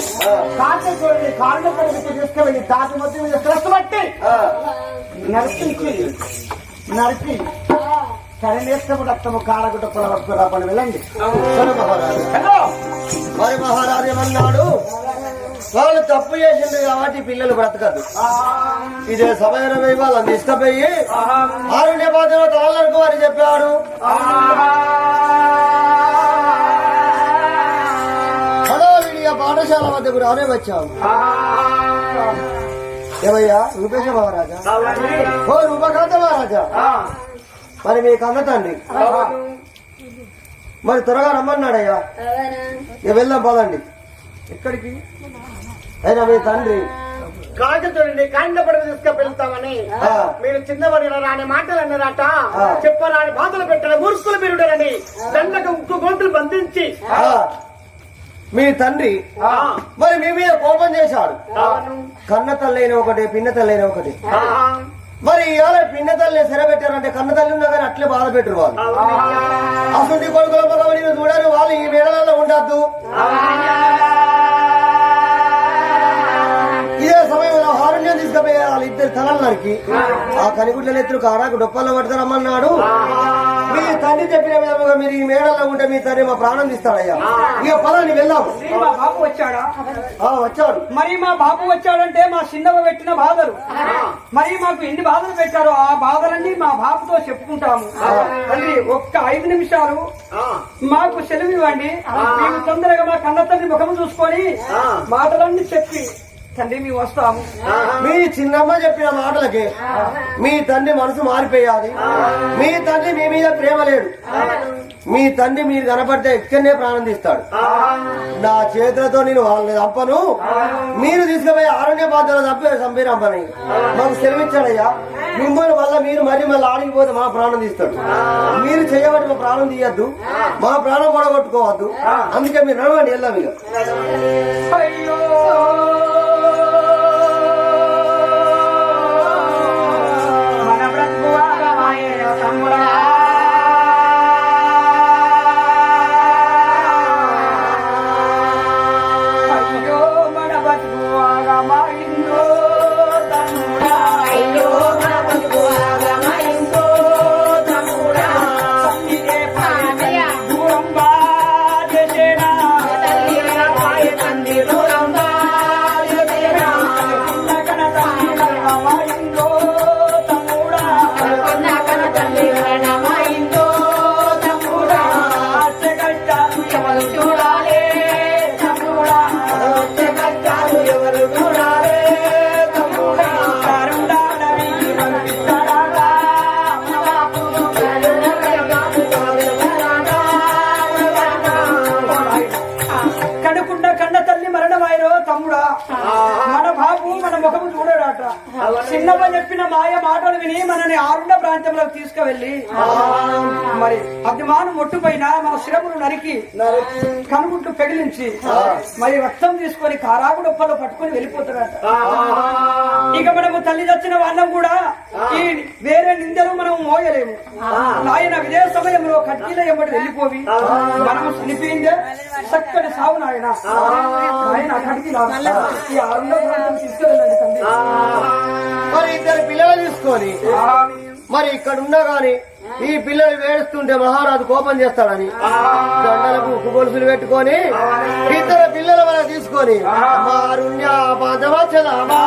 కాళ్ళ పరిమితి తీసుకువెళ్ళి తాటి మధ్య మీద డ్రెస్ బట్టి నరికి కరెంటేస్తము రక్తము కాడగుడ్డ పొలవరకు రాపని వెళ్ళండి. మరి మహారాజు ఏమన్నాడు, వాళ్ళు తప్పు చేసింది కాబట్టి పిల్లలు బ్రతకదు. ఇదే సమయం వాళ్ళని తీసుకుపోయి ఆరుణ్య బాధ్యత తాళ్ళకు అని చెప్పాడు. హడావిడిగా పాఠశాల వద్దకు రానే వచ్చావు. ఏమయ్యా రూపేశ మహారాజా, ఓ రూపకాంత మహారాజా, మరి మీ కన్న తండ్రి మరి త్వరగా రమ్మన్నాడయ్యా. ఇక వెళ్దాం పదండి. ఎక్కడికి? అయినా మీ తండ్రి కాకి చూడండి కాండ పడవ తీసుకెళ్తామని మీరు చిన్నవారి రాని మాటలు అన్నారట. చెప్పరాని బాధలు పెట్టారు, మూర్ఖులు మీరుడరని దండకు ఉక్కు గొంతులు బంధించి మీ తండ్రి మరి మీ మీద కోపం చేశాడు. కన్న తల్లైన ఒకటి, పిన్న తల్లైన ఒకటి. మరి ఇవాళ పిన్న తల్లిని సెరబెట్టారంటే కన్న తల్లి ఉన్నా కానీ అట్లే బాధ పెట్టరు వాళ్ళు. అసలు కొడుకుల మగవని చూడాలి, వాళ్ళు ఈ వేళలలో ఉండద్దు. ఇదే సమయంలో హారుణ్యం తీసుకుపోయి వాళ్ళిద్దరు తలలు నరికి ఆ కనిగుడ్ల ఎత్తులు కారాకు డొప్పల్లో పడతారమ్మన్నాడు. మీ తండ్రి చెప్పిన విధంగా మీరు ఈ మేడల్లో ఉంటే మీ తండ్రి మా ప్రాణం తీస్తాడయ్యా. ఇక పదాన్ని వెళ్దాం. మా బాబు వచ్చాడా? వచ్చాడు. మరి మా బాబు వచ్చాడంటే మా చిన్నవ పెట్టిన బాధలు, మరి మాకు ఎన్ని బాధలు పెట్టారో ఆ బాధలన్నీ మా బాబుతో చెప్పుకుంటాము. తండ్రి ఒక్క 5 నిమిషాలు మాకు సెలవు ఇవ్వండి. మేము తొందరగా మా కన్న తండ్రి ముఖం చూసుకొని మాటలన్నీ చెప్పి తండ్రి మేము వస్తాము. మీ చిన్నమ్మ చెప్పిన మాటలకి మీ తండ్రి మనసు మారిపోయాది. మీ తండ్రి మీ మీద ప్రేమ లేడు. మీ తండ్రి మీరు కనపడితే ఎక్కడనే ప్రాణం తీస్తాడు. నా చేతులతో నేను వాళ్ళని చంపను, మీరు తీసుకుపోయి ఆరోగ్య బాధ్యతలు చంపి చంపని మాకు సెలవిచ్చాడయ్యా. మిమ్మల్ని వల్ల మీరు మరీ మళ్ళీ ఆడిగిపోతే మా ప్రాణం తీస్తాడు. మీరు చేయబట్టి మా ప్రాణం తీయద్దు, మా ప్రాణం పొడగొట్టుకోవద్దు. అందుకే మీరు నడవండి, వెళ్దాం ఇక. అయ్యో మన బ్రతుకువాగమాయే తమ్ముడా, అయ్యో మన బతుకువాగమాయిందో తమ్ముడా, అయ్యో మన బతుకువాగమాయిందో తమ్ముడా, సంగితే పాయ దూరంగా చేసేనా తండ్రి దూరంగా చూడడాట చిన్నప్ప చెప్పిన మాయ మాటలు విని మనని ఆరుండ ప్రాంతంలోకి తీసుకువెళ్ళి మరి అభిమానం మొట్టుపైన మన శిరములు నరికి కనుగుట్లు పెగిలించి మరి రక్తం తీసుకొని కారాగుడొప్పలో పట్టుకొని వెళ్ళిపోతాడట. ఇక మనము తల్లి చచ్చిన వాళ్ళం కూడా ఈ వేరే నిందలు మనం మోయలేము. నాయన విదే సమయంలో కట్టీల ఎంబడి వెళ్ళిపోవి మనము చనిపోయిందే చక్కటి సాగు నాయన ఆయన అక్కడికి ఈ ఆరుండ ప్రాంతం తీసుకువెళ్ళండి తండ్రి. మరి ఇద్దరు పిల్లలు తీసుకొని మరి ఇక్కడ ఉన్నా గాని ఈ పిల్లలు వేడుస్తుంటే మహారాజు కోపం చేస్తాడని దండలకు ఉక్కు గొలుసులు పెట్టుకొని ఇద్దరు పిల్లలు మనం తీసుకొని మారుణ్య పదవచ్చదమా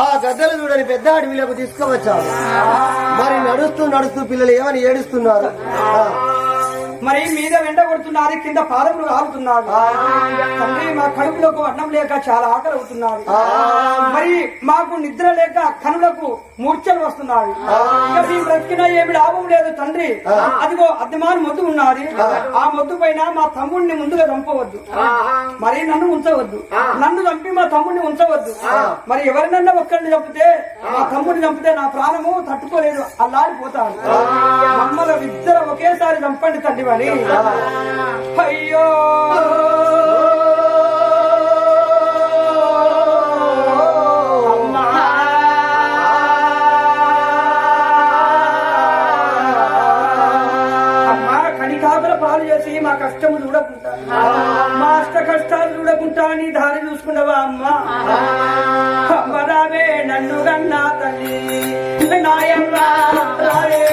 ఆ గద్దలు చూడని పెద్ద అడవిలకు తీసుకువచ్చారు. మరి నడుస్తూ నడుస్తూ పిల్లలు ఏమని ఏడుస్తున్నారు. మరి మీద వెంట కొడుతున్నారు, కింద పాదములు ఆడుతున్నారు. తండ్రి మా కడుపులకు అన్నం లేక చాలా ఆకలి అవుతున్నారు. మరి మాకు నిద్ర లేక కనులకు మూర్ఛలు వస్తున్నారు. ఇక మీ బ్రతికినా ఏమి లాభం లేదు తండ్రి. అదిగో అద్దమాను మొద్దు ఉన్నది. ఆ మొద్దు పైన మా తమ్ముడిని ముందుగా చంపవద్దు, మరి నన్ను ఉంచవద్దు. నన్ను చంపి మా తమ్ముడిని ఉంచవద్దు. మరి ఎవరినన్నా ఒక్కరిని చంపితే మా తమ్ముడిని చంపితే నా ప్రాణము తట్టుకోలేదు, అల్లాడిపోతాను. మమ్మల్ని ఇద్దరు ఒకేసారి చంపండి తండ్రి అని. అయ్యో చేసి మా కష్టము చూడకుంటా, మా అష్ట కష్టాలు చూడకుంటా నీ దారి చూసుకున్నావా అమ్మా. అమ్మరావే నన్ను గన్నా తల్లి నాయమ్మ రావే.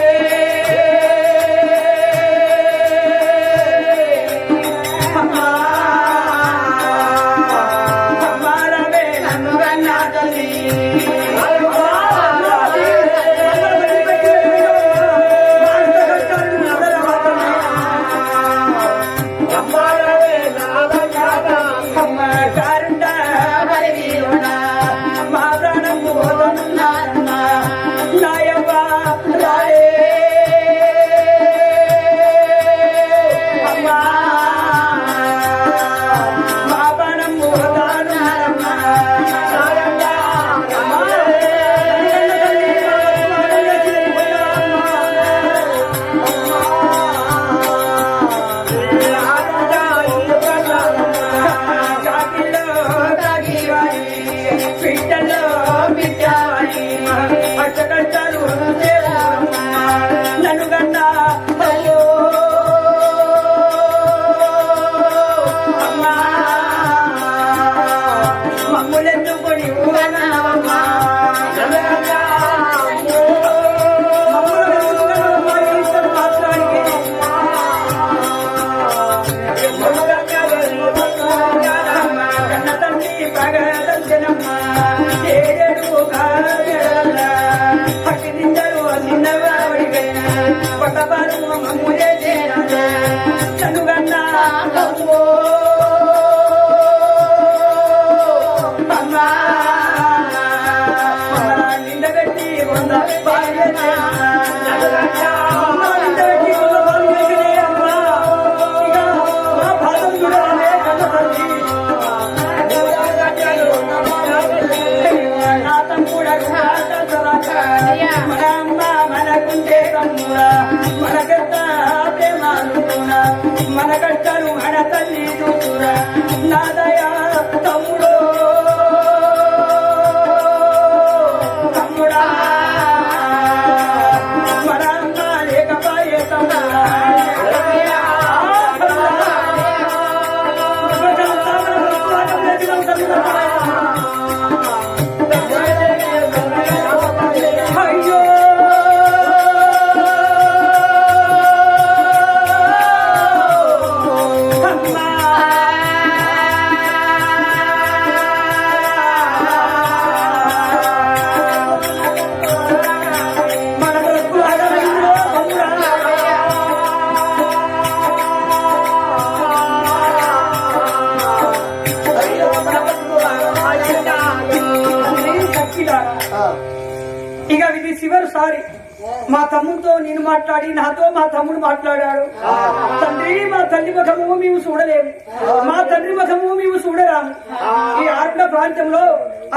మన కష్టాలు మన తల్లి చూసురా నాదయా తమ్ముడు తమ్ముడా మన అమ్మ లేకపోయే తమ్ముడా అయ్యో చివరిసారి మా తమ్ముడితో నేను మాట్లాడి నాతో మా తమ్ముడు మాట్లాడాడు. తండ్రి మా తల్లి ముఖము మేము చూడలేము, మా తండ్రి ముఖము మేము చూడరాము. ఈ ఆర్డ ప్రాంతంలో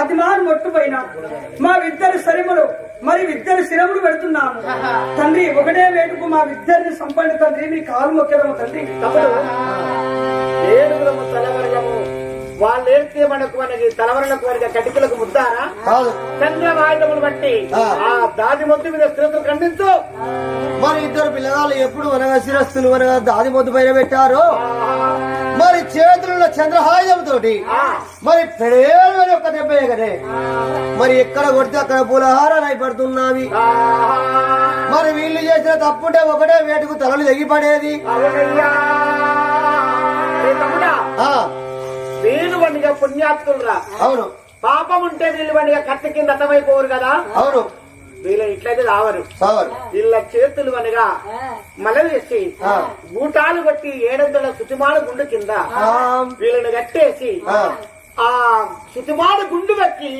అతిమాను మొట్టుపోయినా మా ఇద్దరి శరములు మరి ఇద్దరి శిరములు పెడుతున్నాము తండ్రి. ఒకటే వేటుకు మా ఇద్దరిని సంపండి తండ్రి, మీ కాలు మొక్కేదము తండ్రి. ఏడుగురము తలవరగము వాళ్ళు ఏడితే మనకి తలవరలకు వారికి కటికలకు ముద్దారా చంద్రవాయుధములు బట్టి ఆ దాది మొద్దు మీద స్థిరతలు ఖండించు. మరి ఇద్దరు పిల్లగాళ్ళు ఎప్పుడు అనగా శిరస్తులు అనగా దాది మొద్దు పైన పెట్టారు. మరి చేతులలో చంద్రహాయుధంతో మరి పెడేలు ఒక్క దెబ్బే కదే. మరి ఎక్కడ కొడితే అక్కడ పులహారాలు అయిపడుతున్నావి. మరి వీళ్ళు చేసిన తప్పుంటే ఒకటే వేటుకు తలలు తెగిపడేది. వీళ్ళు వండిగా పుణ్యాత్తులరా. అవును, పాపం ఉంటే వీళ్ళు వండిగా కత్తి కింద అర్థమైపోరు కదా. అవును, వీళ్ళ ఇట్లయితే రావరు. వీళ్ళ చేతులు అనగా మలవేసి బూటాలు కొట్టి 700 సుతిమాల గుండు కింద వీళ్ళని కట్టేసి ఆ సుతిమాల గుండు కట్టి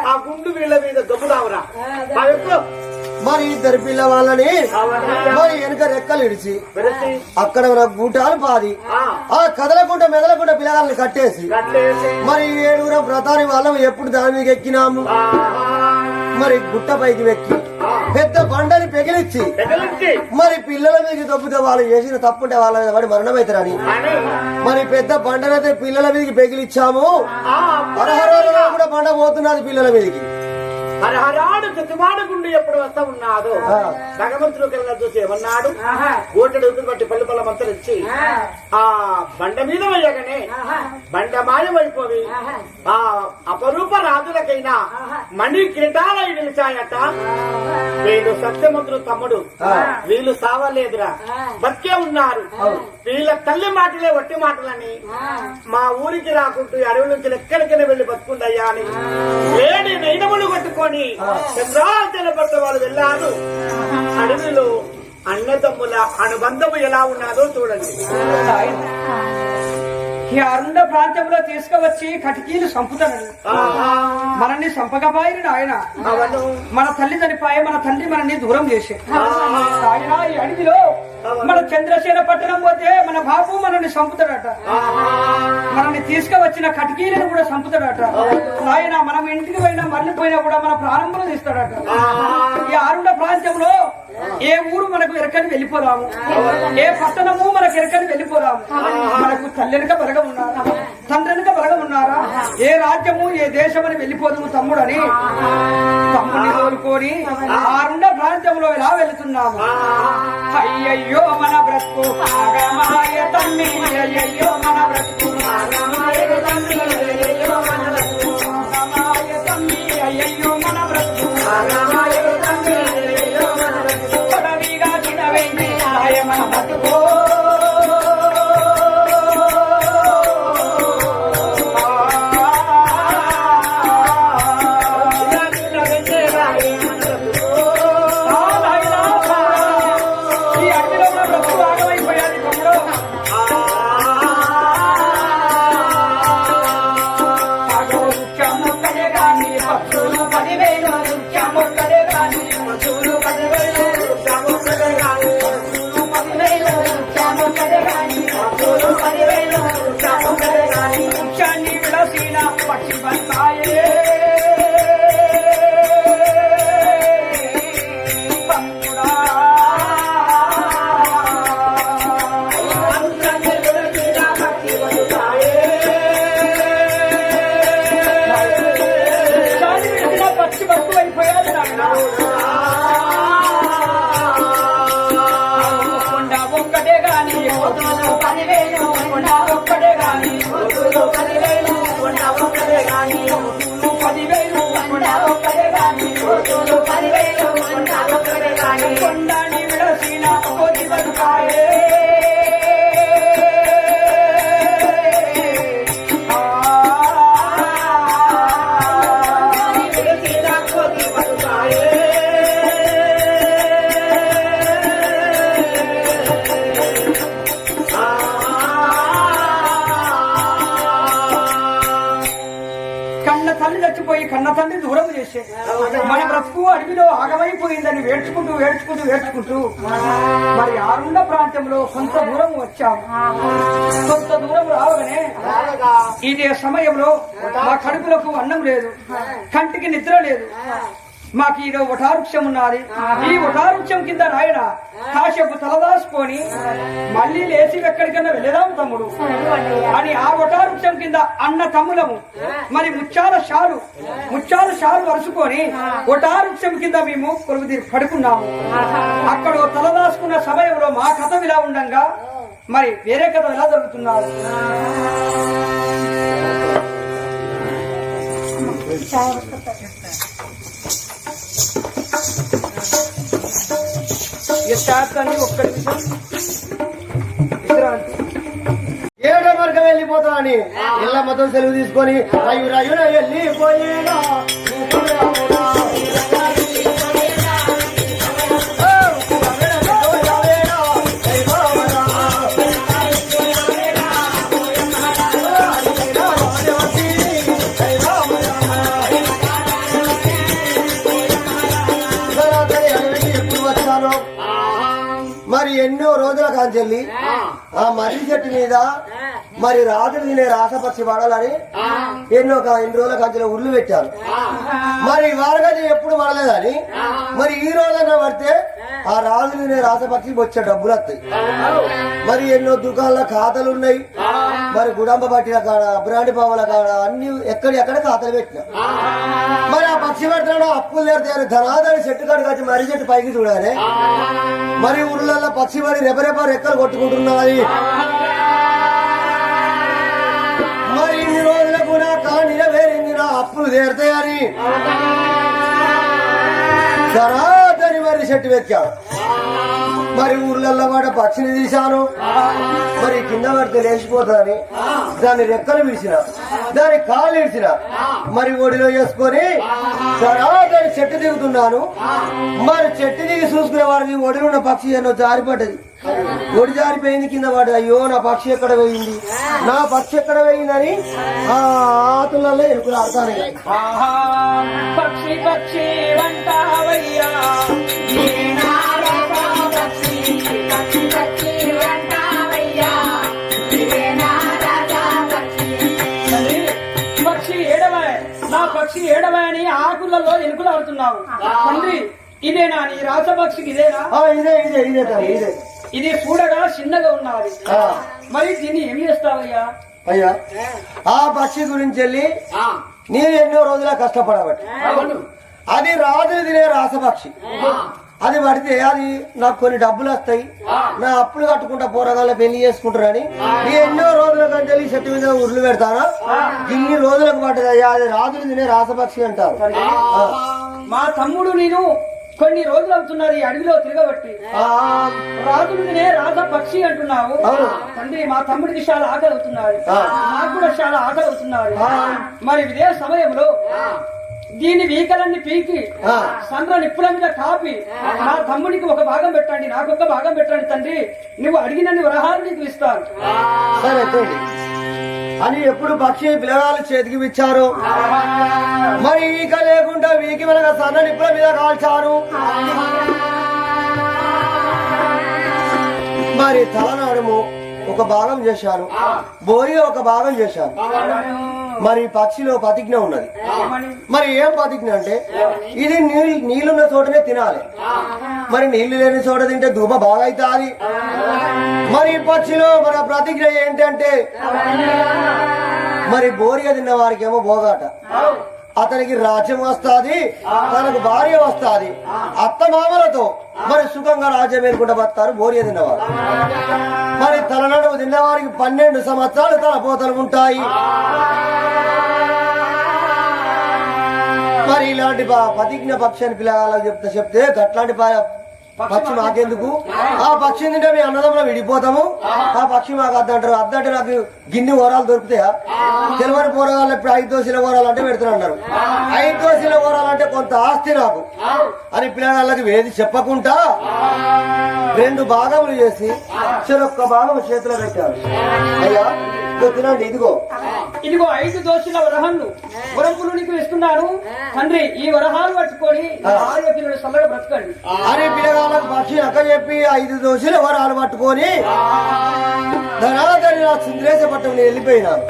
ఆ గుండు వీళ్ళ మీద దొబ్బుదావురా. మరి ఇద్దరు పిల్లవాళ్ళని మరి వెనుక రెక్కలు ఇడిచి అక్కడ గూటాలు పాది ఆ కదలకుండా మెదలకుండా పిల్లగాళ్ళని కట్టేసి మరి 7 వ్రతాన్ని వాళ్ళం ఎప్పుడు దాని మీద ఎక్కినాము. మరి గుట్ట పైకి వెక్కి పెద్ద బండని పెగిలిచ్చి మరి పిల్లల మీద దొబ్బుతే వాళ్ళు చేసిన తప్పుంటే వాళ్ళ మీద పడి మరణమైతారని మరి పెద్ద బండనైతే పిల్లల మీదకి పెగిలిచ్చాము. హరహరాలు కూడా బండ పోతున్నది పిల్లల మీదకి. హరహరాడు చతుమాడగుండు ఎప్పుడు వస్తా ఉన్నాదో భగవంతుడు కల్లా చూసి ఏమన్నాడు, గోటెడు బట్టి పళ్ళు పళ్ళ మంతరిచ్చి ఆ బండ మీద వేయగానే బండ మాయమైపోయి ఆ అపరూప రాజులకైనా మణి కిరీటాలై నిలిచాయట. వీళ్ళు సత్యమంతుడు తమ్ముడు, వీళ్ళు సావలేదురా, బతికే ఉన్నారు. వీళ్ళ తల్లి మాటలే వట్టి మాటలని మా ఊరికి రాకుంటూ అడవి నుంచి ఎక్కడికైనా వెళ్లి బతుకుండయ్యా అని వేడి నైనములు కొట్టుకొని చంద్రాచల పట్ల వాళ్ళు వెళ్ళారు. అడవిలో అన్నదమ్ముల అనుబంధము ఎలా ఉన్నాదో చూడండి. ఈ అరుండ ప్రాంతంలో తీసుకువచ్చి కటికీలు చంపుతాడు. మనల్ని చంపకపోయిన ఆయన మన తల్లి చనిపోయి మన తండ్రి మనల్ని దూరం చేసే ఆయన ఈ అడవిలో మన చంద్రసేన పట్టణం పోతే మన బాబు మనల్ని చంపుతాడట. మనల్ని తీసుకువచ్చిన కటికీలను కూడా చంపుతాడట. ఆయన మనం ఇంటికి పోయినా మళ్ళీపోయినా కూడా మన ప్రారంభంలో తీస్తాడట. ఈ అరుండ ప్రాంతంలో ఏ ఊరు మనకు ఎరకని వెళ్ళిపోరాము, ఏ పట్టణము మనకు ఎరకని వెళ్ళిపోరాము. మనకు తల్లెనక బలగం ఉన్నారా, తండ్రెనక బలగం ఉన్నారా, ఏ రాజ్యము ఏ దేశం అని వెళ్ళిపోదాము తమ్ముడని తమ్ముడిని కోరుకొని ఆరుండ ప్రాంతంలో ఎలా వెళుతున్నాము. అయ్యయ్యో మన బ్రతుకు ఆగమాయ తమ్మి, అయ్యయ్యో మన బ్రతుకు ఆగమాయ తమ్మి, అయ్యయ్యో మన బ్రతుకు ఆగమాయ తమ్మి, అయ్యయ్యో మన బ్రతుకు ఆగమాయ తమ్మి, అయ్యయ్యో మన బ్రతుకు పడవిగా చిన్నవేంటి మన బ్రతుకు. తండ్రి దూరం చేసే మన బ్రతుకు అడవిలో ఆగమైపోయిందని వేడ్చుకుంటూ మరి ఆరుండ ప్రాంతంలో కొంత దూరం వచ్చాము. కొంత దూరం రావగానే ఇదే సమయంలో మా కడుపులకు అన్నం లేదు, కంటికి నిద్ర లేదు. మాకు ఈరో వటావృక్షం ఉన్నది. ఈ వటావృక్షం కింద నాయన కాసేపు తలదాసుకొని మళ్ళీ లేచి ఎక్కడికన్నా వెళ్ళదాం తమ్ముడు అని ఆ వటావృక్షం కింద అన్న తమ్ములము మరి ముత్యాల షాలు వరుసుకొని వటావృక్షం కింద మేము కొలువు పడుకున్నాము. అక్కడ తలదాసుకున్న సమయంలో మా కథ ఇలా ఉండంగా మరి వేరే కథ ఎలా జరుగుతున్నారు. ఏడో మార్గం వెళ్ళిపోతా అని ఇళ్ళ మొత్తం సెలవు తీసుకొని రయ్యున వెళ్ళిపోయేనా మరి ఎన్నో రోజుల కాంచెల్లి ఆ మర్రి చెట్టు మీద మరి రాజులు తినే రాసపక్షి పడాలని ఎన్ని రోజుల కాంచెలు ఉర్లు పెట్టారు. మరి వారగది ఎప్పుడు పడలేదని మరి ఈ రోజైనా పడితే ఆ రాజులు తినే రాసపక్షి వచ్చే డబ్బులు వస్తాయి. మరి ఎన్నో దుకాణాల ఖాతాలు ఉన్నాయి. మరి గుడంబ పట్టిన కాడ బ్రాండి పావుల కాడ అన్ని ఎక్కడ ఖాతాలు పెట్టినా మరి ఆ పక్షి పెడతాడు అప్పులు తెరితే ధనాదారి చెట్టు కాడికి వచ్చి మర్రి చెట్టు పైకి చూడాలి. మరి ఊర్లలో పక్షి పడి రెపరెప రెక్కలు కొట్టుకుంటున్నది. మరి ఇన్ని రోజులకు నా కాని నెరవేరింది, నా అప్పులు తీరుతాయని ధనాదారి మర్రి చెట్టు వెక్కాడు. మరి ఊర్లలో వాడ పక్షిని తీశాను. మరి కింద పడితే లేచిపోతాని దాని రెక్కలు విడిచిన, దాని కాళ్ళు విడిచిన, మరి ఒడిలో వేసుకొని దాని చెట్టు దిగుతున్నాను. మరి చెట్టు దిగి చూసుకునే వాడికి ఒడిలో ఉన్న పక్షి ఎన్నో జారిపడ్డది. ఒడి జారిపోయింది, కింద పడ్డది. అయ్యో నా పక్షి ఎక్కడ పోయింది, నా పక్షి ఎక్కడ పోయిందని ఆ ఆతులలో ఎరుకులు ఆడతాను. పక్షి పక్షి వంటావయ్యా పక్షి ఏడవా అని ఆకులలో ఎలుకలు ఆడుతున్నావు తండ్రి. ఇదేనా నీ రాసపక్షికి? ఇదేనా? ఇదే. ఇది చూడగా చిన్నగా ఉన్నది. మరి దీన్ని ఏం చేస్తావయ్యా? అయ్యా ఆ పక్షి గురించి వెళ్ళి నేను ఎన్నో రోజులా కష్టపడబట్టి అది రాజులు తినే రాసపక్షి. అది పడితే అది నాకు కొన్ని డబ్బులు వస్తాయి, నా అప్పులు కట్టుకుంటా పోరగాళ్ళ పెళ్లి చేసుకుంటారని నేను ఎన్నో రోజుల కంటే చెట్టు మీద ఉర్లు పెడతానా. ఇన్ని రోజులకు పడ్డది. అది రాజులు తినే రాసపక్షి అంటారు. మా తమ్ముడు నేను కొన్ని రోజులు అవుతున్నారు ఈ అడవిలో తిరగబట్టి రాజులు తినే రాసపక్షి అంటున్నావు తండ్రి. మా తమ్ముడికి చాలా ఆకలి అవుతున్నారు, నాకు కూడా చాలా ఆకలి అవుతున్నారు. మరి ఇదే సమయంలో దీని వీకలన్నీ పీకి సంద్ర నిప్పుల మీద కాపి నా తమ్ముడికి ఒక భాగం పెట్టండి, నాకు ఒక భాగం పెట్టండి తండ్రి. నువ్వు అడిగినన్ని వరహాలు నీకు ఇస్తాను. సరే అని ఎప్పుడు పక్షి పిల్లగాళ్ళు చేతికి ఇచ్చారు. మరి ఈక లేకుండా వీకి వెనక సన్న నిప్పుల మీద కాల్చారు. మరి తలనాడుము ఒక భాగం చేశారు, బోరి ఒక భాగం చేశారు. మరి పక్షిలో ప్రతిజ్ఞ ఉన్నది. మరి ఏం ప్రతిజ్ఞ అంటే ఇది నీళ్లున్న చోటనే తినాలి. మరి నీళ్లు లేని చోట తింటే ధూప బాగా అవుతుంది. మరి పక్షిలో మన ప్రతిజ్ఞ ఏంటంటే మరి బోరిగా తిన్న వారికి ఏమో భోగాట, అతనికి రాజ్యం వస్తాది, తనకు భార్య వస్తాది, అత్త మామలతో మరి సుఖంగా రాజ్యం ఏర్పడి బతారు బోరిగా తిన్నవారు. మరి తలనడుము తిన్నవారికి 12 సంవత్సరాలు తలపోతలు ఉంటాయి. మరి ఇలాంటి ప్రతిజ్ఞ పక్షాన్ని పిల్లగాళ్ళకి చెప్తే గట్లాంటి పక్షి మాకెందుకు, ఆ పక్షి తింటే మీ అన్నదమ్ములు విడిపోతాము, ఆ పక్షి మాకు అద్దంటారు. అద్దంటే నాకు గిన్నె ఓరాలు దొరుకుతాయా? తెలవని పోరగాళ్ళు ఇప్పుడు 5 దోశల ఓరాలు అంటే పెడుతున్నారు. 5 దోశల ఓరాలంటే కొంత ఆస్తి నాకు అని పిల్లగాళ్ళకి వేది చెప్పకుండా 2 భాగములు చేసి చెరొక్క భాగం చేతిలో పెట్టారు. అయ్యా తినండి, ఇదిగో ఇదిగో 5 దోషుల వరహాలు వరంపులు నీకు ఇస్తున్నాను తండ్రి. ఈ వరహాలు పట్టుకొని భార్య పిల్లలు చల్లగా బ్రతకండి. అరే పిల్లగాళ్ళకు పక్షి అక్క చెప్పి 5 దోషులు వరాలు పట్టుకొని ధనాధరి నా సుందరేశ పట్టం వెళ్ళిపోయినాను.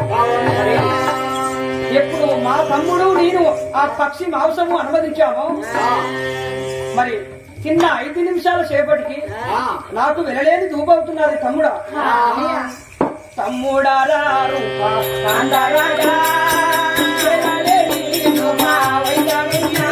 ఎప్పుడు మా తమ్ముడు నేను ఆ పక్షి మాంసము అనుమతించాము, మరి చిన్న 5 నిమిషాల సేపటికి నాకు వెళ్ళలేని దూపవుతున్నది. తమ్ముడా తమ్ముడారా రూపా కాండారాగా వెళ్ళలేని రూపా వైద్యమిన్నా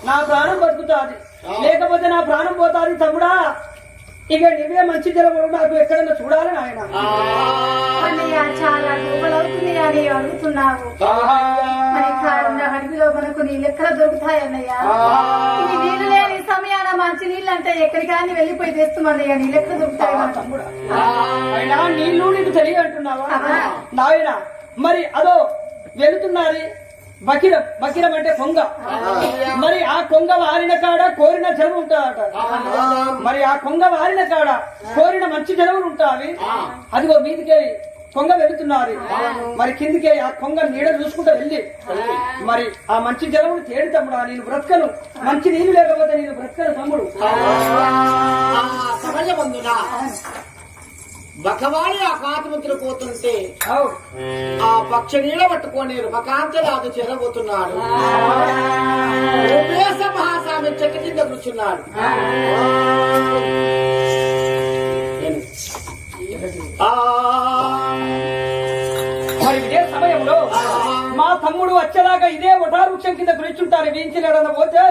నా ప్రాణం బతుకుతాది, లేకపోతే నా ప్రాణం పోతాది. తమ్ముడా ఇక నువ్వే మంచి జలములు నాకు ఎక్కడన్నా చూడాలని ఆయన చాలా గోపలవుతుంది అని అడుగుతున్నావు. మరి అడవిలో మనకు నీళ్ళు ఎక్కడ దొరుకుతాయన్నయ్యా? ఇది నీళ్లు లేని సమయాన మంచి నీళ్ళు అంటే ఎక్కడికాన్ని వెళ్ళిపోయి తెస్తున్నానయ్యా. నీళ్ళు ఎక్కడ దొరుకుతాయి మన తమ్ముడు? అయినా నీళ్లు నీకు తెలియ అంటున్నావా నాయన? మరి అదో వెళుతున్నది బకిరం. బకిరం అంటే కొంగ. మరి ఆ కొంగ వారిన కాడ కోరిన జలం ఉంటాడట. మరి ఆ కొంగ వారిన కాడ కోరిన మంచి జలములు ఉంటావి. అదిగో మీదికి కొంగ వెళుతున్నారు. మరి కిందికి ఆ కొంగ నీడ చూసుకుంటూ వెళ్ళి మరి ఆ మంచి జలమును తేడి తమ్ముడు. నేను బ్రతకను, మంచి నీళ్లు లేకపోతే నేను బ్రతకను తమ్ముడు. సమయమందున బకవాణి ఆ కాతుమంతులు పోతుంటే ఆ పక్ష నీడ పట్టుకొని మకాంతరాజు చెరబోతున్నాడు. మహాస్వామి చెట్టు కింద కూర్చున్నాడు. మరి ఇదే సమయంలో మా తమ్ముడు వచ్చేదాకా ఇదే వృక్షం కింద కూర్చుంటారు. వీంచిలేడన్న పోతే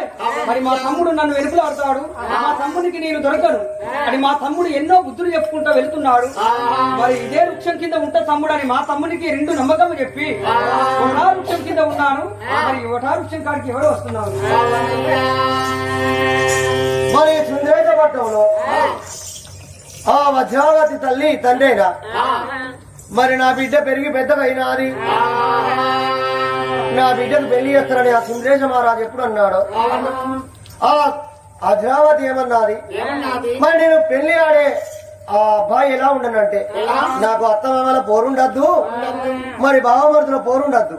మరి మా తమ్ముడు నన్ను వెనుకలాడతాడు. మా తమ్ముడికి నేను దొరకను అని మా తమ్ముడు ఎన్నో బుద్ధులు చెప్పుకుంటూ వెళ్తున్నాడు. మరి ఇదే వృక్షం కింద ఉంటే తమ్ముడు అని మా తమ్ముడికి 2 నమ్మకం చెప్పి వృక్షం కింద ఉన్నాను. మరి వృక్షం కాడికి ఎవరు వస్తున్నారు? మరి సుందరేశ పట్టణంలో ఆ వజ్రావతి తల్లి తండ్రేనా మరి నా బిడ్డ పెరిగి పెద్దగా అయినాది, నా బిడ్డకు పెళ్లి చేస్తారని ఆ సుందరేశ మహారాజు ఎప్పుడు అన్నాడు. ఆ వజ్రావతి ఏమన్నది, మరి నేను పెళ్లి ఆడే ఆ అబ్బాయి ఎలా ఉండనంటే నాకు అత్తమామల పోరుండద్దు, మరి బావమరుదుల పోరుండద్దు,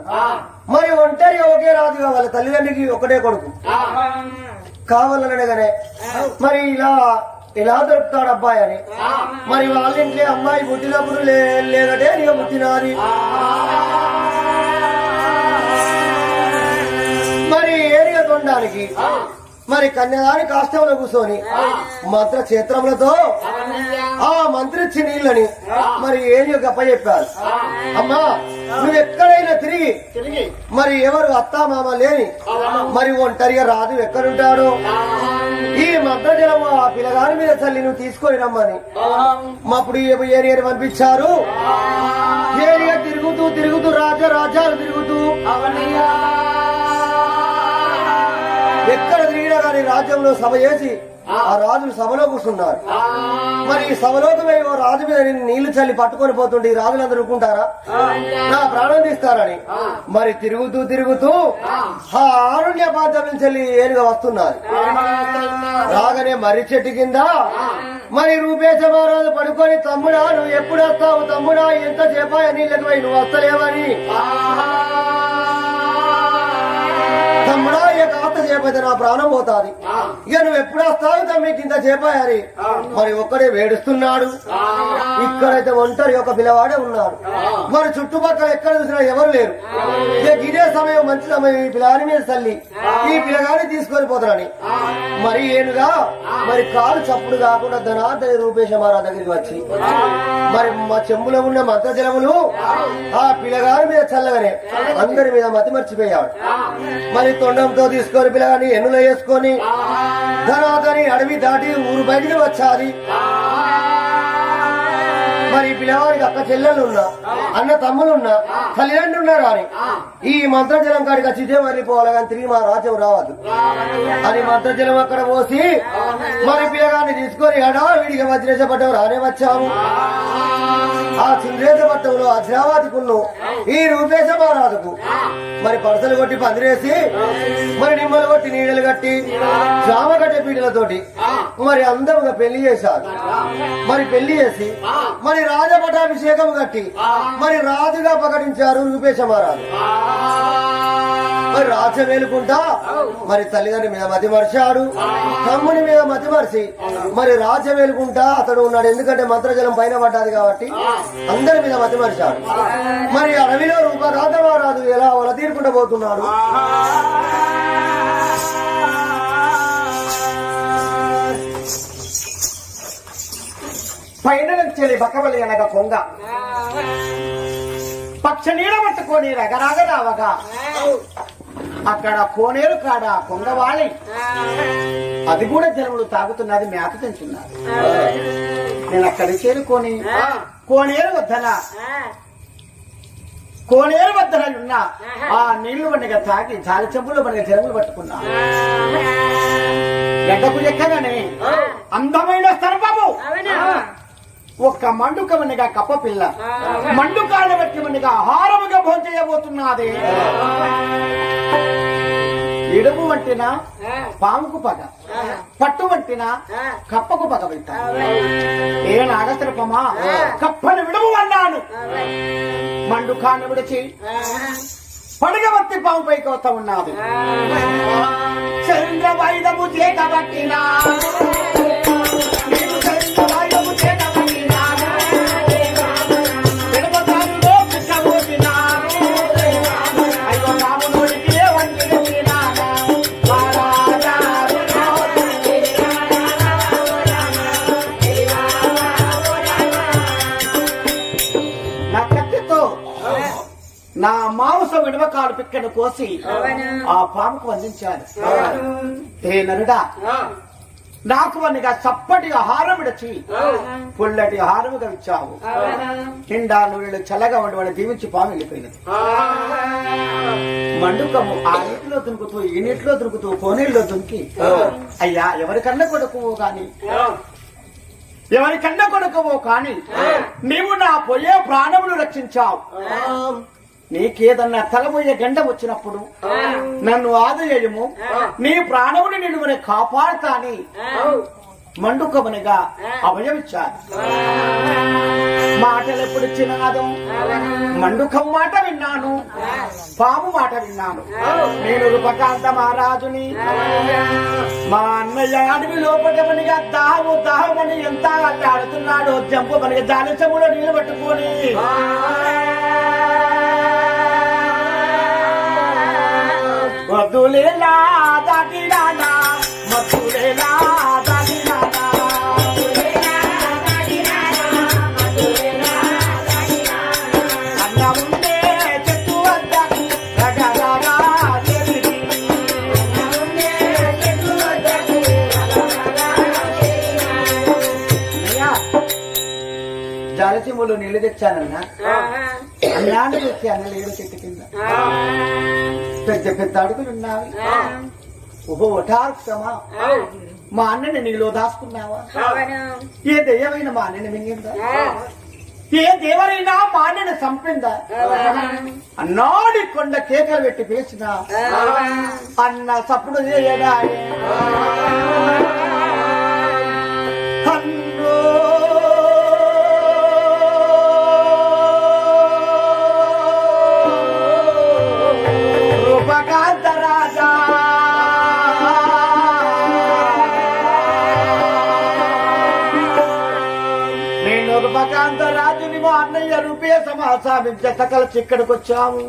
మరి ఒంటరి ఒకే రాజు కావాలి, తల్లిదండ్రికి ఒకటే కొడుకు కావాలనగానే మరి ఇలా దొరుకుతాడు అబ్బాయి అని. మరి వాళ్ళ ఇంట్లో అమ్మాయి పుట్టినప్పుడు లేదటే నీకు పుట్టినాది. మరి ఏరిగా తొండడానికి మరి కన్యాదాని కాష్టంలో కూర్చొని మంత్ర క్షేత్రములతో ఆ మంత్రిచ్చి నీళ్ళని మరి ఏం గప్ప చెప్పారు. అమ్మా నువ్వు ఎక్కడైనా తిరిగి మరి ఎవరు అత్తా మామ లేని మరి ఒంటరిగా రాజు ఎక్కడుంటాడు, ఈ మద్ద జలము ఆ పిల్లగాని మీద చల్లి నువ్వు తీసుకొని రమ్మని అప్పుడు ఏరియా పంపించారు. ఏరియా తిరుగుతూ రాజ్యాలు తిరుగుతూ ఎక్కడ తిరిగినా కానీ రాజ్యంలో సభ చేసి ఆ రాజులు సభలో కూర్చున్నారు. మరి ఈ సభలోకి ఓ రాజు మీద నీళ్లు చల్లి పట్టుకొని పోతుంటే ఈ రాజులందరూ ఊరుకుంటారా? నా ప్రాణం తీస్తారని మరి తిరుగుతూ ఆ ఆరుణ్య పాత్రం చెల్లి ఏనుగా వస్తున్నారు. రాగానే మర్రి చెట్టు కింద మరి రూపేశ మహారాజు పడుకొని తమ్ముడా నువ్వు ఎప్పుడు వస్తావు తమ్ముడా, ఎంత చేపాయ నీళ్ళకి పోయి నువ్వు వస్తలేవని, తమ్ముడా ఇక కాస్త చేపైతే నా ప్రాణం పోతాది, ఇక నువ్వు ఎప్పుడు వస్తావు తమ్మికి ఇంత చేపాయని మరి ఒక్కడే వేడుస్తున్నాడు. ఇక్కడైతే ఒంటరి ఒక పిల్లవాడే ఉన్నాడు. మరి చుట్టుపక్కల ఎక్కడ చూసినా ఎవరు లేరు. ఇదే సమయం మంచి సమయం ఈ పిల్లగాని మీద తల్లి ఈ పిల్లగాని తీసుకొని పోతారని మరి ఏనుగా మరి కాలు చప్పుడు కాకుండా ధనాధరి రూపేశ మహారాజ్ దగ్గరికి వచ్చి మరి మా చెంబులో ఉన్న మంత్ర జలములు ఆ పిల్లగాని మీద చల్లగానే అందరి మీద మతి మర్చిపోయాడు. మరి తొండంతో తీసుకొని పిల్లగాని ఎన్నులో వేసుకొని ధనాదని అడవి దాటి ఊరు బయటికి వచ్చాది. మరి పిల్లవాడికి అక్క చెల్లెలున్నా అన్న తమ్ములున్నా తల్లిదండ్రులు ఉన్నారు అని ఈ మంత్రజలం కాడికి వచ్చితే మరి పోవాలి కానీ తిరిగి మా రాజ్యం రావద్దు అని మంత్రజలం అక్కడ పోసి మరి పిల్లగాన్ని తీసుకొని వీడికి వజ్రేశపట్టం రానే వచ్చాము. ఆ చింద్రేశపట్టంలో అద్రావతికును ఈ రూపేశ మహారాజుకు మరి పరసలు కొట్టి పందిరేసి మరి నిమ్మలు కొట్టి నీడలు కట్టి జామగడ్డ పీటలతోటి మరి అందముగా పెళ్లి చేశారు. మరి పెళ్లి చేసి మరి రాజపటాభిషేకం కట్టి మరి రాజుగా ప్రకటించారు రూపేశ మహారాజు. మరి రాజ్యం వేలుకుంటా మరి తల్లిదండ్రి మీద మతి మరిచాడు, తమ్ముని మీద మతి మరిచి మరి రాజ్యం వేలుకుంటా అతడు ఉన్నాడు. ఎందుకంటే మంత్రజలం పైన పడ్డాది కాబట్టి అందరి మీద మతి మరిచాడు. మరి అడవిలో రాజ మహారాజు ఎలా వల తీరుకుంటూ పోతున్నాడు. పైన నుంచి బక్కబలి అనగా కొంగ పక్ష నీడ పట్టుకొని రగరాగరావగా అక్కడ కోనేరు కాడ కొంగవాలి అది కూడా జనములు తాగుతున్నది, మేత తింటున్నారు. నేను అక్కడ చేరుకొని కోనేరు వద్దన ఉన్న ఆ నీళ్లు బండిగా తాగి జాలి చెంబులో బండిగా జనములు పట్టుకున్నా. గడ్డకు ఎక్కగానే అందమైన స్తర్పము ఒక్క మండుకమనిగా కప్ప పిల్ల మండుకాళ్ళ బట్టి ఆహారముగా భోంచేయబోతున్నది. ఇడుపు వంటిన పాముకు పగ, పట్టు వంటిన కప్పకు పగ వెళ్తా. ఏ నాగసర్పమా కప్పని విడుపు అన్నాను. మండుకాన్ని విడిచి పడగబట్టి పాము పైకి వస్తా ఉన్నది. చంద్ర వైదము చేతబట్టినా నా మాంసం విడవకాలు పిక్కను కోసి ఆ పాముకు అందించాను. ఏ నరుడా, నాకు వన్నిగా చప్పటి ఆహారం విడచి పుల్లటి ఆహారముగా ఇచ్చావు. నిండా నూనెలు చల్లగా ఉండి వాడు దీవించి పాము వెళ్ళిపోయినది. మండుకము ఆ నీటిలో దునుకుతూ ఈ నీటిలో దునుకుతూ కోనేరులో దునికి, అయ్యా ఎవరికన్నా కొడుకువో కాని నీవు నా పోయే ప్రాణములు రక్షించావు. నీకేదన్నా తలబోయే గండం వచ్చినప్పుడు నన్ను ఆదయము, నీ ప్రాణముని నిన్ను కాపాడుతాని మండుకమునిగా అభయమిచ్చాను. మాటలు ఎప్పుడు చిన్నాదం మండుకం మాట విన్నాను, పాము మాట విన్నాను. నేను రూపకాంత మహారాజుని, మా అన్నయ్య అడవి లోపటమనిగా దాహమని ఎంత అల్లాడుతున్నాడో జంపమనిగా జాలచములో నీళ్ళు పట్టుకొని మధులేలా దాటిరానా మధులేలా దాటిరానా అన్న ఉండే చెట్టు వద్ద రగరగా జాలసిములు నీళ్లు తెచ్చానన్నా. అన్నాన్ని తెచ్చి అన్న లేడు చెట్టు కింద పెద్ద పెద్ద అడుగులు ఉన్నావి. ఓహో ఒటాక్షమా, మా అన్నని నీలో దాచుకున్నావా? ఏ దెయ్యమైన మా అన్నని మింగిందా? ఏ దేవరైనా మా అన్నని చంపిందా? అన్నాడి కొండ కేకలు పెట్టి పేసిన అన్న సప్పుడు చేయడా? రాజుని మా అన్నయ్య రూపే సమాసామించే సకల చిక్కడికొచ్చాము.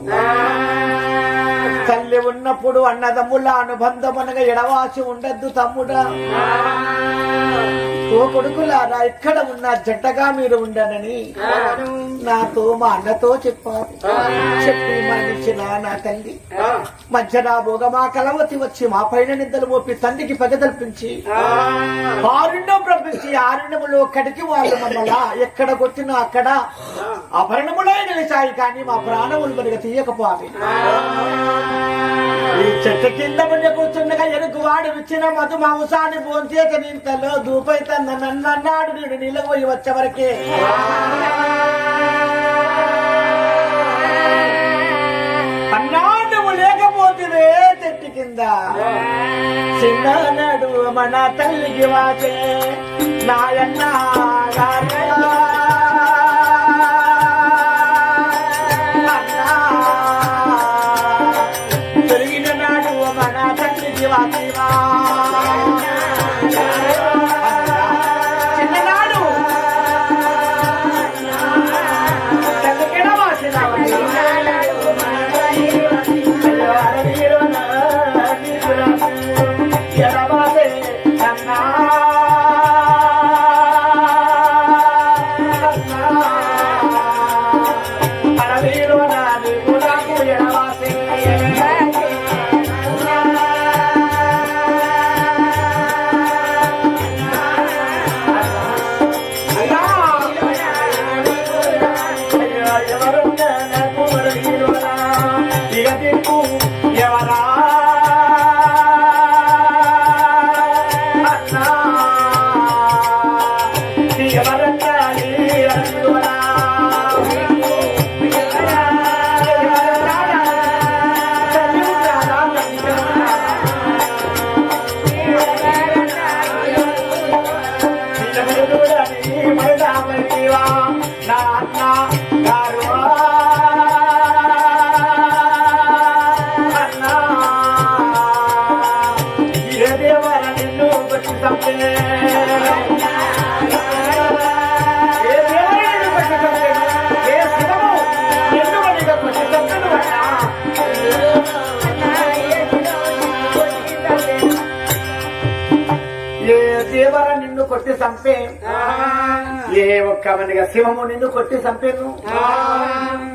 తల్లి ఉన్నప్పుడు అన్నదమ్ముల అనుబంధం అనగా ఎడవాసి ఉండద్దు తమ్ముడా. ఓ కొడుకులారా ఇక్కడ ఉన్న జంటగా మీరు ఉండనని నాతో మా అన్నతో చెప్పారు. చెప్పి మరణించిన నా తల్లి మధ్యన భోగమా కలవతి వచ్చి మా పైన నిందలు మోపి తండ్రికి పగదల్పించి ఆరుండం ప్రపించి ఆరుండములో కడికి వాళ్ళు మమ్మల్ని ఎక్కడ కొట్టినా అక్కడ అభరణములే నిలిచాయి కానీ మా ప్రాణములు మనకి తీయకపోయి. ఈ చెట్టు కింద ముందు కూర్చుండగా ఎనుకు వాడు ఇచ్చిన మధు మాంసాన్ని భోంచేత నీంతలో దూపైతన్న నన్నన్నాడు. నేను నీళ్ళకు పోయి వచ్చే వరకే అన్నాడు లేకపోతే చెట్టు కింద చిన్ననాడు మన తల్లికి వాచే నాయన్న పెరిగిన నాడు మన తల్లికి వాచేవా చిన్ననాడు తల్లికిడ వాచిన కొట్టి చంపే ఏ ఒక్క మనిగా శివము నిన్ను కొట్టి చంపేను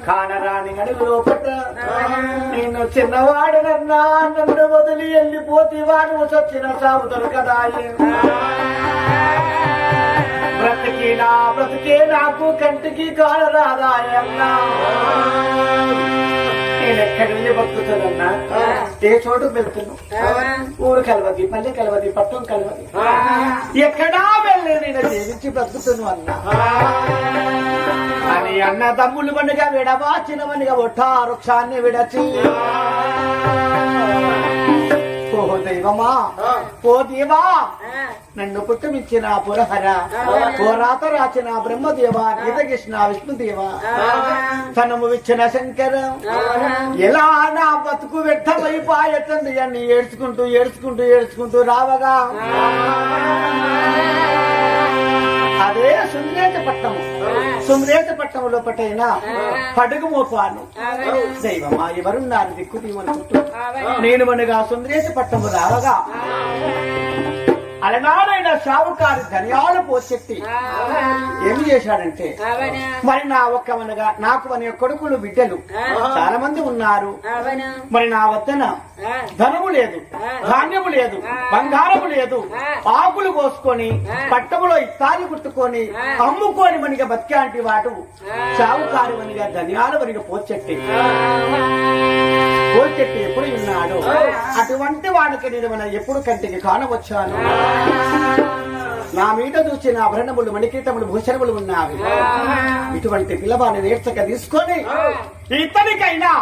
కానరాని అడుగు లోపట నిన్ను చిన్నవాడనన్నా నన్ను వదిలి వెళ్ళిపోతేవా నువ్వు చచ్చిన సాగుతారు కదా. బ్రతికే నాకు కంటికి కానరాదాయన్నా నేను ఎక్కడి వెళ్ళి బతుకుతానన్నా ఏ చోటు వెళ్తున్నాను. ఊరు కలవది, పల్లె కలవది, పట్టణం కలవది, ఎక్కడా వెళ్ళి నేను జీవించి బ్రతుకుతాను అన్నా అని అన్న తమ్ముళ్ళు మనిగా విడవాచిన మనిగా ఒట్టా వృక్షాన్ని విడచి ఓ దైవమా ఓ దేవా నన్ను పుట్టుమిచ్చిన పురహర ఓ రాత రాచిన బ్రహ్మదేవ గీతకృష్ణ విష్ణుదేవ తనము ఇచ్చిన శంకర ఎలా నా బతుకు వ్యర్థమైపోయటండి అని ఏడ్చుకుంటూ ఏడ్చుకుంటూ ఏడ్చుకుంటూ రావగా అదే సుమ్రేత పట్టము లోపటైనా పడుగు మోపాను. దైవమా ఎవరున్నారు దిక్కు తీమనుకుంటూ నేను మనగా సుందరేశ పట్టము రావగా అలనాడైన షావుకారి ధనియాలు పోచెట్టి ఏమి చేశాడంటే మరి నా ఒక్కమనగా నాకు మన కొడుకులు బిడ్డలు చాలా మంది ఉన్నారు. మరి నా వద్దన ధనము లేదు, ధాన్యము లేదు, బంగారము లేదు, ఆకులు కోసుకొని పట్టములో ఇత్తాలు కుట్టుకొని అమ్ముకొని మనకి బతికాంటి వాటు షావుకారి మనగా ధనియాలు మనకి పోచెట్టి ఎప్పుడు ఉన్నాడు. అటువంటి వాడికి నేను మన ఎప్పుడు కంటికి కానవచ్చాను. నా మీద చూసిన ఆభరణములు మణికీటములు భూషణములు ఉన్నాయి. ఇటువంటి పిల్లవాడిని నేర్చక తీసుకొని ఇతనికైనా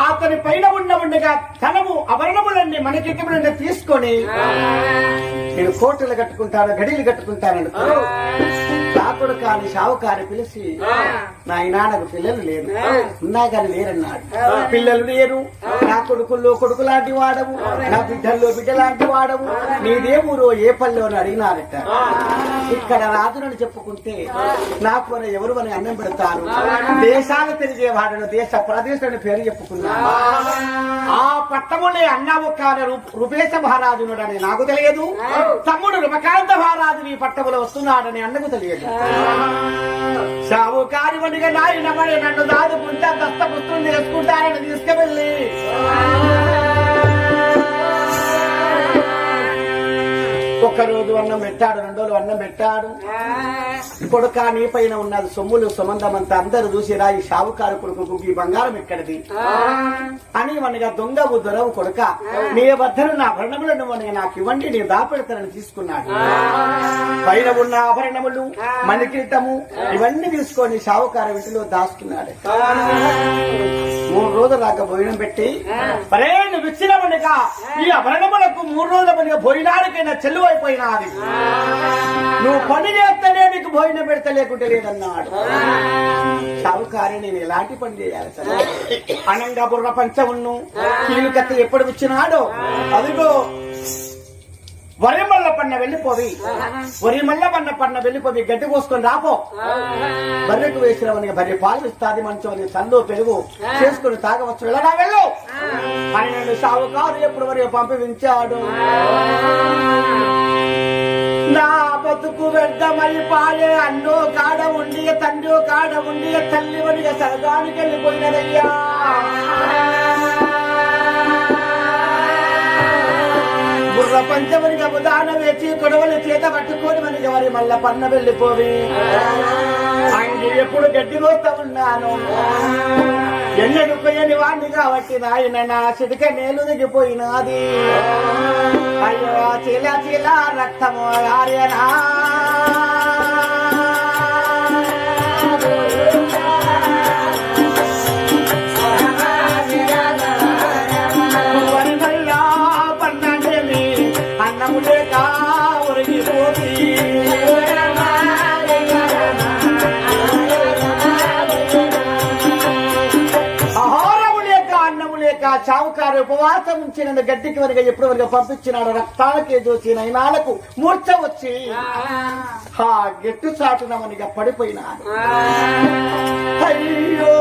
అతని పైన ఉండగా ధనము ఆభరణములన్నీ మణికీటములన్నీ తీసుకొని నేను కోటలు కట్టుకుంటాను, గడిలు కట్టుకుంటాను. నాకు కొడుకు అని షావుకారు పిలిచి నాయనా నాకు పిల్లలు లేరు ఉన్నా కానీ లేరన్నాడు. పిల్లలు లేరు, నా కొడుకుల్లో కొడుకు లాంటి వాడవు, నా బిడ్డల్లో బిడ్డ లాంటి వాడవు, నీదే ఊరో ఏ పల్లె అని అడిగినారట. ఇక్కడ రాజునని చెప్పుకుంటే నాకు ఎవరు అని అన్నం పెడతారు, దేశాలు తిరిగేవాడను దేశ ప్రదేశం పేరు చెప్పుకున్నాను. ఆ పట్టములే అన్నావు కానీ రూపేశ మహారాజునుడని నాకు తెలియదు, తమ్ముడు రమకాంత మహారాజు ఈ పట్టములో వస్తున్నాడని అన్నకు తెలియదు. షావుకారి వనిగా నాయన పడి నన్ను దాదుకుంటా దస్తపుత్రుని చేసుకుంటారని తీసుకువెళ్ళి ఒక్కరోజు అన్నం పెట్టాడు, 2 రోజులు అన్నం పెట్టాడు. కొడుక నీ పైన ఉన్నది సొమ్ములు సంబంధమంతా అందరూ చూసిరా, ఈ షావుకారు కొడుకు ఈ బంగారం ఎక్కడిది అని మనగా దొంగ దొరవు కొడుక నీ వద్దరు నా ఆభరణములను మనగా నాకు ఇవ్వండి, నేను దాపెడతానని తీసుకున్నాడు. పైన ఉన్న ఆభరణములు మణికిరీటము ఇవన్నీ తీసుకొని షావుకారు ఇంటిలో దాచుకున్నాడు. 3 రోజుల దాకా భోజనం పెట్టి పరే నువ్వు ఇచ్చిన మనగా ఈ ఆభరణములకు 3 రోజుల మనగా భోజనానికైనా చెల్లు అయిపోయినాది, నువ్వు పని చేస్తేనే నీకు భోజనం పెడతా లేకుంటే లేదన్నాడు. షావుకారి నేను ఎలాంటి పని చేయాలి సార్ అనంగా బుర్ర పంచమును కీలుకత్త ఎప్పుడు వచ్చినాడో అదిగో వరిమల్ల పన్న వెళ్ళిపోవి, వరిమల్ల పన్న వెళ్ళిపోవి గడ్డి కోసుకొని రాపో, బర్రెకు వేసినవని బర్రె పాలు ఇస్తాది, మంచి చల్లు పెరుగు చేసుకుని తాగవచ్చు, వెళ్ళగా వెళ్ళు అని నేను షావుకారు ఎప్పుడు వరకు పంపించాడు. నా బతుకు వ్యర్థమై పాలే అన్నో కాడ ఉండి తండ్రి కాడ ఉండి తల్లి వనిగా సరదానికి వెళ్ళిపోయినదయ్యా. బుర్ర పంచమనిగా ఉదాహరణ వేచి కొడవలు చేత పట్టుకొని మనకి వరి మళ్ళా పన్న వెళ్ళిపోవి, ఆయన ఎప్పుడు గడ్డి కోస్తా ఉన్నాను, ఎన్నడు పోయని వాడిని కాబట్టి నాయన నా చిటిక నేలు దిగిపోయినది. అయ్యో చీల చీల రక్తము ఆర్యనా అన్నము లేక ఒరిగిపోతి, ఆహారము లేక అన్నము లేక చావుకారు ఉపవాసం ఉంచిన గడ్డికి వరకు ఎప్పుడు వరకు పంపించినాడు. రక్తాలకే చూసి నయనాలకు మూర్ఛ వచ్చి ఆ గెట్టు చాటున మనగా పడిపోయినాడు. అయ్యో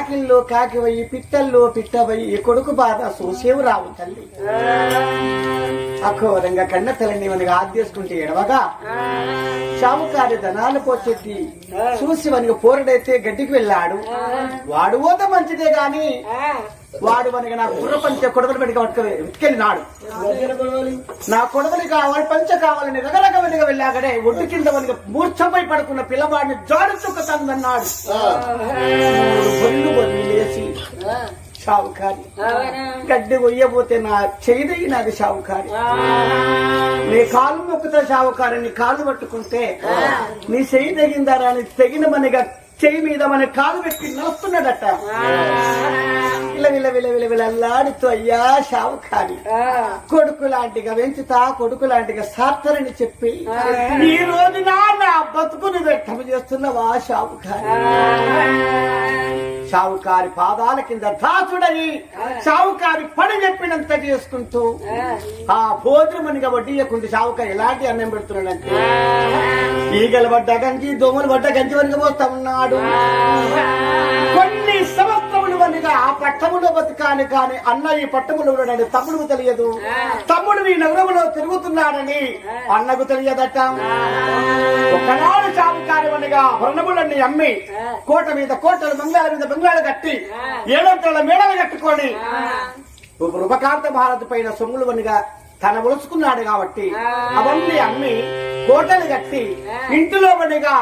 కాకిల్లో కాకివయ్యి పిట్టల్లో పిట్టవయ్యి ఈ కొడుకు బాధ చూసేవు రావు తల్లి అఘోరంగా కన్న తల్లిని మనకి ఆద్యేసుకుంటే ఎడవగా షావుకారి ధనాలు పోచెట్టి చూసి మనకి పోరడైతే గడ్డికి వెళ్ళాడు. వాడు పోత మంచిదే గాని వాడు మనకి నాకు బుర్ర పంచ కొడవలు పెట్టి వెతికెళ్ళినాడు. నా కొడవలి కావాలి పంచ కావాలని రకరకమైనగా వెళ్ళాకనే ఒడ్డు కింద మనకి మూర్ఛపై పడుకున్న పిల్లవాడిని జాడు చుక్కతందన్నాడు. బొల్లు బొల్లి లేచి షావుకారి గడ్డి కొయ్యబోతే నా చేయి నాది షావుకారి, నీ కాలు మొక్కుతా షావుకారి, నీ కాలు పట్టుకుంటే నీ చెయ్యి తెగిందారా అని తెగిన మనగా చెయ్యి మీద మన కాలు పెట్టి నొస్తున్నాడట. విలవిలవిలవిలవిలల్లాడుతూ అయ్యా షావుకారి కొడుకు లాంటిగా పెంచుతా కొడుకు లాంటిగా సార్తరని చెప్పి ఈ రోజు నా బతుకుని వ్యక్తం చేస్తున్నవా షావుకారి. షావుకారి పాదాల కింద దాచుడని షావుకారి పని చెప్పినంత చేసుకుంటూ ఆ భోజనమనిగా వడ్డీయకుంటూ షావుకారి ఎలాంటి అన్నం పెడుతున్నాడంటే ఈగలు పడ్డ గంజి దోమలు పడ్డ గంజి వరకు పోతా ఉన్నాడు. కొన్ని సంవత్సరములు వనిగా ఆ పట్టములో బతకాలి కానీ అన్న ఈ పట్టములో ఉన్నాడని తమ్ముడు తెలియదు, తమ్ముడు ఈ నగరంలో తిరుగుతున్నాడని అన్నకు తెలియదట. ఒకనాడు షావుకారి వనిగా వర్ణములన్నీ అమ్మి కోట మీద కోటలు బంగాళ మీద బంగాళ కట్టి ఏడంతల మేడలు కట్టుకొని రూపకాంత భారత్ పైన సొమ్ములు వనిగా తన ఒలుచుకున్నాడు కాబట్టి అవన్నీ అమ్మి కోటలు కట్టి ఇంటిలో వనిగా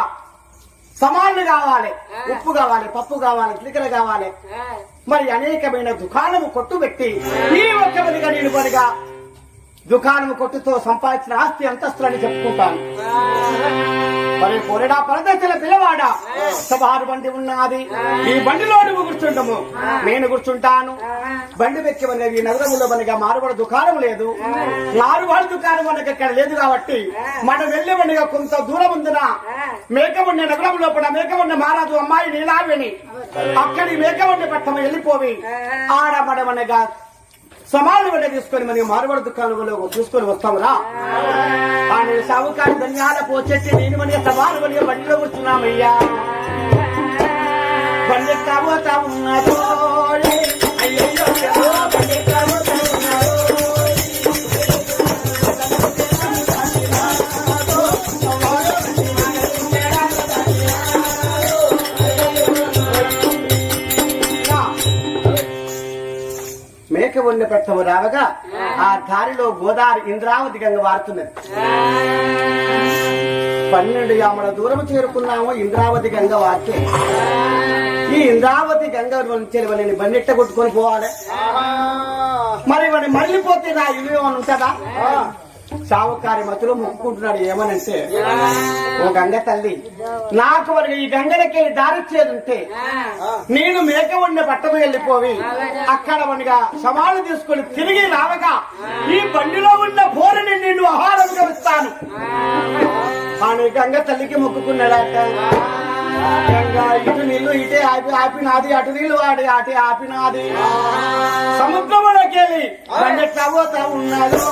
సమాన్లు కావాలి, ఉప్పు కావాలి, పప్పు కావాలి, చిలికలు కావాలి, మరి అనేకమైన దుకాణము కొట్టు పెట్టి ఈ ఒక్కవనిగా నేను పనిగా దుకాణము కొట్టుతో సంపాదించిన ఆస్తి అంతస్తులని చెప్పుకుంటాను. మరి పొరడా పరదశల పిల్లవాడా సభారు బండి ఉన్నది, ఈ బండిలో నువ్వు కూర్చుంటాము నేను కూర్చుంటాను. బండి వెక్కి మనకి ఈ నగరంలో మనగా మారుబడి దుకాణం లేదు, మారుబడి దుకాణం మనకి ఇక్కడ లేదు కాబట్టి మనం వెళ్ళి మనగా కొంత దూరం ఉందిన మేకవున్న నగరం లోపల మేకవున్న మహారాజు అమ్మాయి నీలావిని అక్కడి మేకవున్న పట్టమ వెళ్ళిపోవి ఆడ మనగా సమాలు వల్ల తీసుకొని మనకి మారుబడి దుకాణంలో చూసుకొని వస్తామురా అని సావుకారి ధన్యాల పోచెట్టి నేను మనకి సమాలు వల్ల బండిలో కూర్చున్నామయ్యా. బండి కాబోతా ఉన్నాడు అయ్యో బండి కాబోతా ఉన్నాడు. మేక వండి పెట్టము రావగా ఆ దారిలో గోదావరి ఇంద్రావతి గంగ వారుతున్నది. 12 యామల దూరం చేరుకున్నాము. ఇంద్రావతి గంగ వార్తే ఈ ఇంద్రావతి గంగ నుంచి వాళ్ళని బండిట్ట కొట్టుకొని పోవాలి. మరి వాడిని మళ్ళీపోతే నా ఇల్లు ఏమని ఉంటుందా? సావుకారి మతులు మొక్కుకుంటున్నాడు ఏమనంటే, ఓ గంగ తల్లి నాకు మరి ఈ గంగలకి దారిచ్చేదుంటే నేను మేక వండిన పట్టకు వెళ్ళిపోవి అక్కడ వనిగా సమాలు తీసుకొని తిరిగి రావగా ఈ బండిలో ఉన్న బోరని నిన్ను ఆహారంగా ఇస్తాను అని గంగ తల్లికి మొక్కుకున్నాడట. గంగా ఇటు నీళ్లు ఇటే ఆపినాది, అటు నీళ్లు వాడి అటే ఆపినాది. సముద్రంలోకి వెళ్ళి బండి పోతా ఉన్నాడు.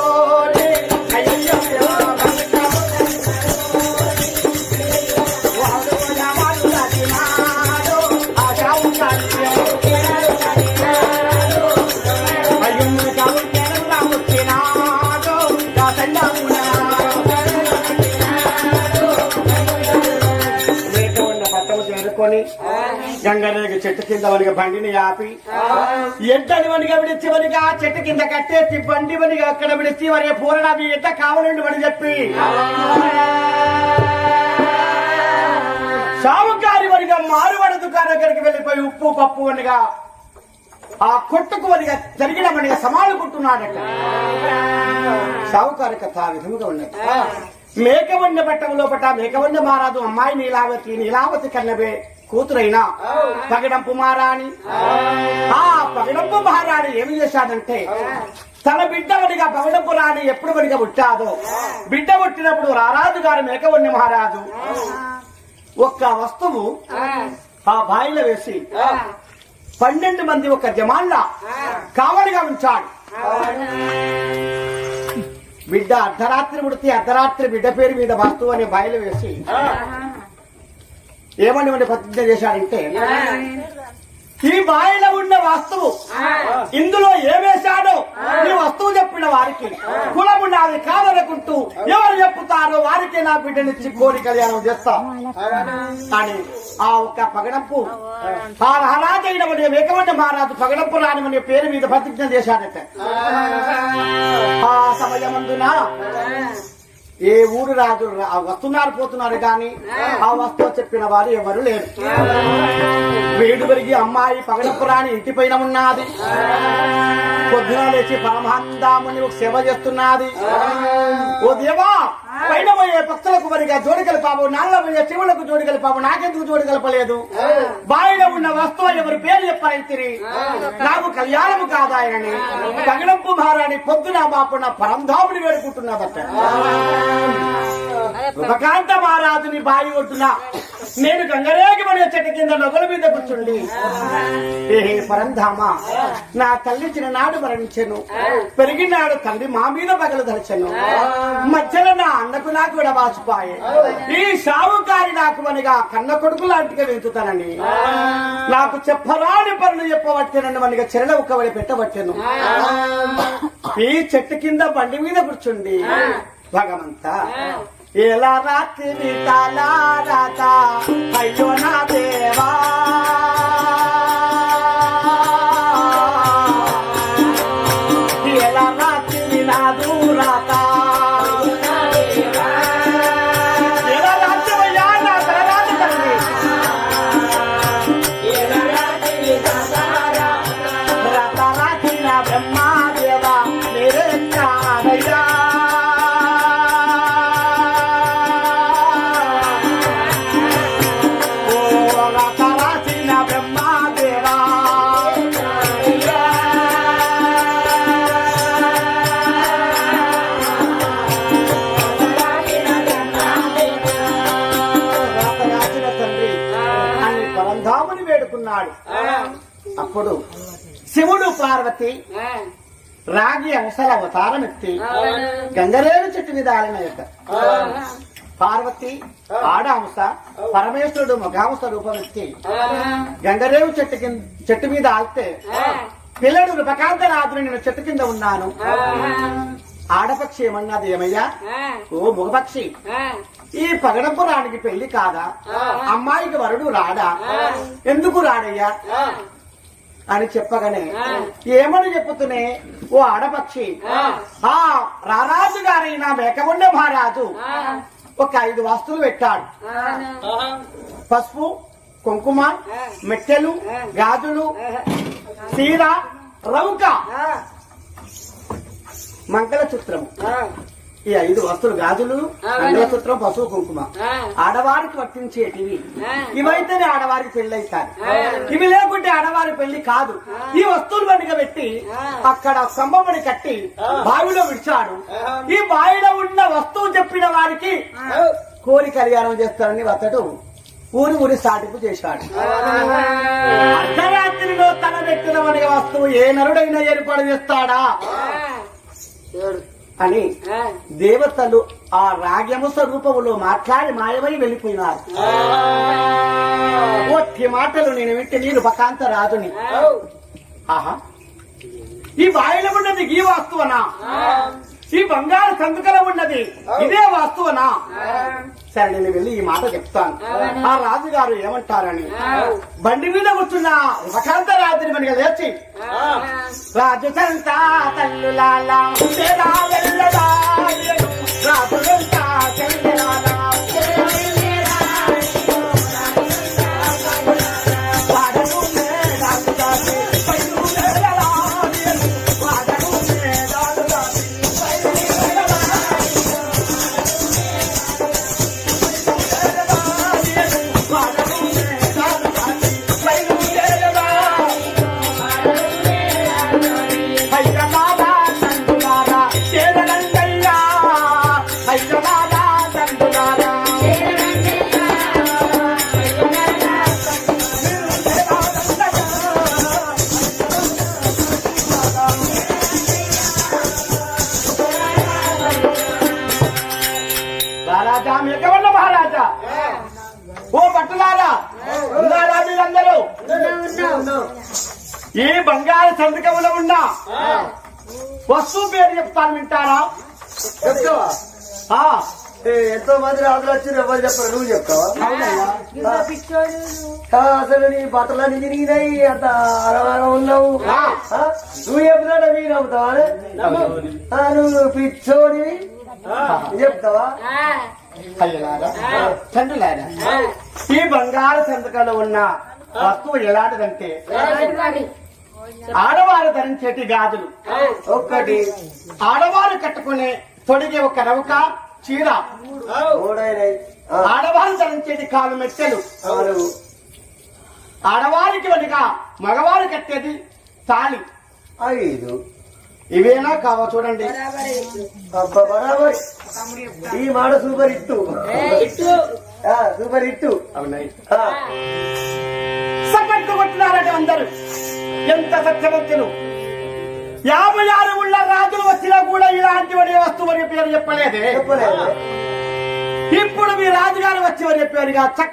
గంగరేగి చెట్టు కింద వనిగా బండిని ఆపి ఎడ్డని వనిగా విడిచి వనిగా చెట్టు కింద కట్టేసి బండి వనిగా అక్కడ విడిచి వరే పూరణి ఎడ్డ కావాలండి అని చెప్పి సావుకారి వనిగా మారుబడి దుకాణం దగ్గరికి వెళ్ళిపోయి ఉప్పు పప్పు వనిగా ఆ కొట్టుకు వనిగా జరిగిన వనిగా సమాలుకుంటున్నాడట. సావుకారి కథ ఆ విధముగా ఉన్నది. మేక వండ పట్టం లోపట మేక వండ మహారాజు అమ్మాయి నీలావతి కన్నబే కూతురైనా పగడంపు మహారాణి. ఆ పగడంపు మహారాణి ఏమి చేశాడంటే తన బిడ్డవడిగా పగడంపు రాణి ఎప్పుడు వడిగా పుట్టాదో బిడ్డ పుట్టినప్పుడు రారాజు గారు మేకవన్ని మహారాజు ఒక్క వస్తువు ఆ బాయిలో వేసి 12 మంది ఒక జమాన్లా కావలిగా ఉంచాడు. బిడ్డ అర్ధరాత్రి పుడితే అర్ధరాత్రి బిడ్డ పేరు మీద వస్తువు అనే బాయిలో వేసి ఏమని ప్రతిజ్ఞ చేశాడంటే ఈ బాయిలో ఉన్న వస్తువు ఇందులో ఏమేశాడో ఈ వస్తువు చెప్పిన వారికి కులము నాది కాదనుకుంటూ ఎవరు చెప్పుతారో వారికి నా బిడ్డనిచ్చి కోరి కళ్యాణం చేస్తా అని ఆ ఒక్క పగడంపు ఆ మహారాజైన వేకమంటే మహారాజు పగడంపు రాని పేరు మీద ప్రతిజ్ఞ చేశాడట. ఆ సమయమందున ఏ ఊరు రాజు వస్తున్నారు పోతున్నారు కానీ ఆ వస్తువు చెప్పిన వారు ఎవరు లేరు. వేడు పెరిగి అమ్మాయి పగడపురాని ఇంటి పైన ఉన్నది. పొద్దున లేచి పరమాందాముని సేవ చేస్తున్నది. ఓ దేవా, పైన పోయే భక్తులకు మరిగా జోడి కలిపావు, నాన్న పోయే శివులకు జోడి కలిపావు, నాకెందుకు జోడి కలపలేదు? బాయిలో ఉన్న వస్తువు ఎవరు పేరు చెప్పరైతిరి, నాకు కళ్యాణము కాదాయనని పగడంపు మహారాణి పొద్దున బాపున పరంధాముని వేడుకుంటున్నదట. ఉపకాంత మహారాజుని బాయి ఒడ్డున నేను గంగరేగి పడే చెట్టు కింద నొగల మీద కూర్చుండి, ఏ పరంధామ, నా తల్లి చిన్ననాడు మరణించెను, పెరిగినాడు తండ్రి మా మీద పగలు దలచెను, మధ్యలో నా అన్నకు నాకు విడవాసిపాయే, ఈ సావుకారి నాకు మనగా కన్న కొడుకు లాంటిగా వెతుతానని నాకు చెప్పరాని పనులు చెప్పవచ్చానని మనగా చెరల ఉక్కబడి పెట్టవచ్చాను. ఈ చెట్టు కింద బండి మీద కూర్చుండి భగవంత ఎలా రాత్రి తలారాత అయ్యో నా దేవా, ఎలా రాత్రి నా దూరాత, ఎలా రాత్రమయ్యా నా తలరాజు తల్లి, రాత్రి నా బ్రహ్మాదేవా మేరే కాదయ్యా, అప్పుడు శివుడు పార్వతి రాగి అంశల అవతారం ఎత్తి గంగరేవి చెట్టు మీద ఆడిన యొక్క పార్వతి ఆడ అంశ, పరమేశ్వరుడు మగాంశ రూపం ఎత్తి గంగరేవు చెట్టు మీద ఆడితే పిల్లడు ఉపకాంత రాత్రి నేను చెట్టు కింద ఉన్నాను. ఆడపక్షి ఏమన్నది, ఏమయ్యా ఓ మగపక్షి, ఈ పగడంపురానికి పెళ్లి కాదా, అమ్మాయికి వరుడు రాడా, ఎందుకు రాడయ్యా అని చెప్పగానే ఏమని చెప్పుతూనే ఓ ఆడపక్షి, ఆ రారాజు గారైన మేకముండ మహారాజు ఒక 5 వస్తువులు పెట్టాడు. పసుపు, కుంకుమ, మెట్టెలు, గాజులు, చీర, రౌక, మంగళసూత్రము. ఈ 5 వస్తువులు గాజులు, మంగళసూత్రం, పసుపు, కుంకుమ ఆడవారికి వర్తించేటివి. ఇవైతేనే ఆడవారికి పెళ్లి అవుతారు. ఇవి లేకుంటే ఆడవారి పెళ్లి కాదు. ఈ వస్తువులు బండిగా పెట్టి అక్కడ స్తంభముని కట్టి బావిలో విడిచాడు. ఈ బావిలో ఉన్న వస్తువు చెప్పిన వారికి కోరి కళ్యాణం చేస్తారని అతడు ఊరి సాటింపు చేశాడు. అర్ధరాత్రిలో తన వ్యక్తుల వస్తువు ఏ నరుడైనా ఏర్పాటు చేస్తాడా అని దేవతలు ఆ రాగ్యముస రూపములో మాట్లాడి మాయమై వెళ్ళిపోయినారు. ఒట్టి మాటలు నేను వింటే నేను ఉపకాంత రాజుని. ఆహా, ఈ బాయిలో ఉన్నది ఈ వాస్తువనా, ఈ బంగారు సందుకల ఉన్నది ఇదే వాస్తువనా? సరే నేను వెళ్ళి ఈ మాట చెప్తాను. ఆ రాజుగారు ఏమంటారని బండి మీద కూర్చున్న ఉపకాంత రాజుని మనకి లేచి, రాజు సంతా తల్లులాలా రాజులంతా చెల్లెలాలా హైదరాబాద్ తండ్రులారా ఈ బంగారు సంతకములో ఉన్న వస్తువు పేరు చెప్తాను, వింటారా? చెప్తావా? ఆ, ఎంతో మంది రాజులు వచ్చి ఎవరు చెప్పరు, నువ్వు చెప్తావా? అవునయ్యా. అసలు నీ బట్టలన్నీ తిరిగినాయి, అంత ఆడవారం ఉన్నావు. నువ్వు చెప్పినాడు మీరు నమ్ముతావా? నువ్వు పిచ్చోడివి చెప్తావా? అయ్యలారా, తండ్రులారా, ఈ బంగారు సంతకంలో ఉన్న వస్తువు ఎలాంటిదంటే ఆడవారు ధరించేటి గాజులు ఒక్కటి, ఆడవారు కట్టుకునే తొడిగే ఒక నౌక చీర, మూడైనాయి, ఆడవారు ధరించేటి కాలు మెట్టెలు, నాలుగు, ఆడవారికి వనిగా మగవారు కట్టేది తాళి. 5. ఇవేనా కావో చూడండి. అబ్బా బరాబర్, ఈ మాట సూపర్ హిట్. Super hit. అవునాయి. సగట్టు కొట్టినారట అందరూ. ఎంత సత్యవంతులు. 56 ఉళ్ళ రాజులు వచ్చినా కూడా ఇలాంటి వాడి వస్తువు అని పేరు చెప్పలేదే. చెప్పలేదు. ఇప్పుడు మీ రాజుగారు వచ్చి చెప్పారుగా చక్క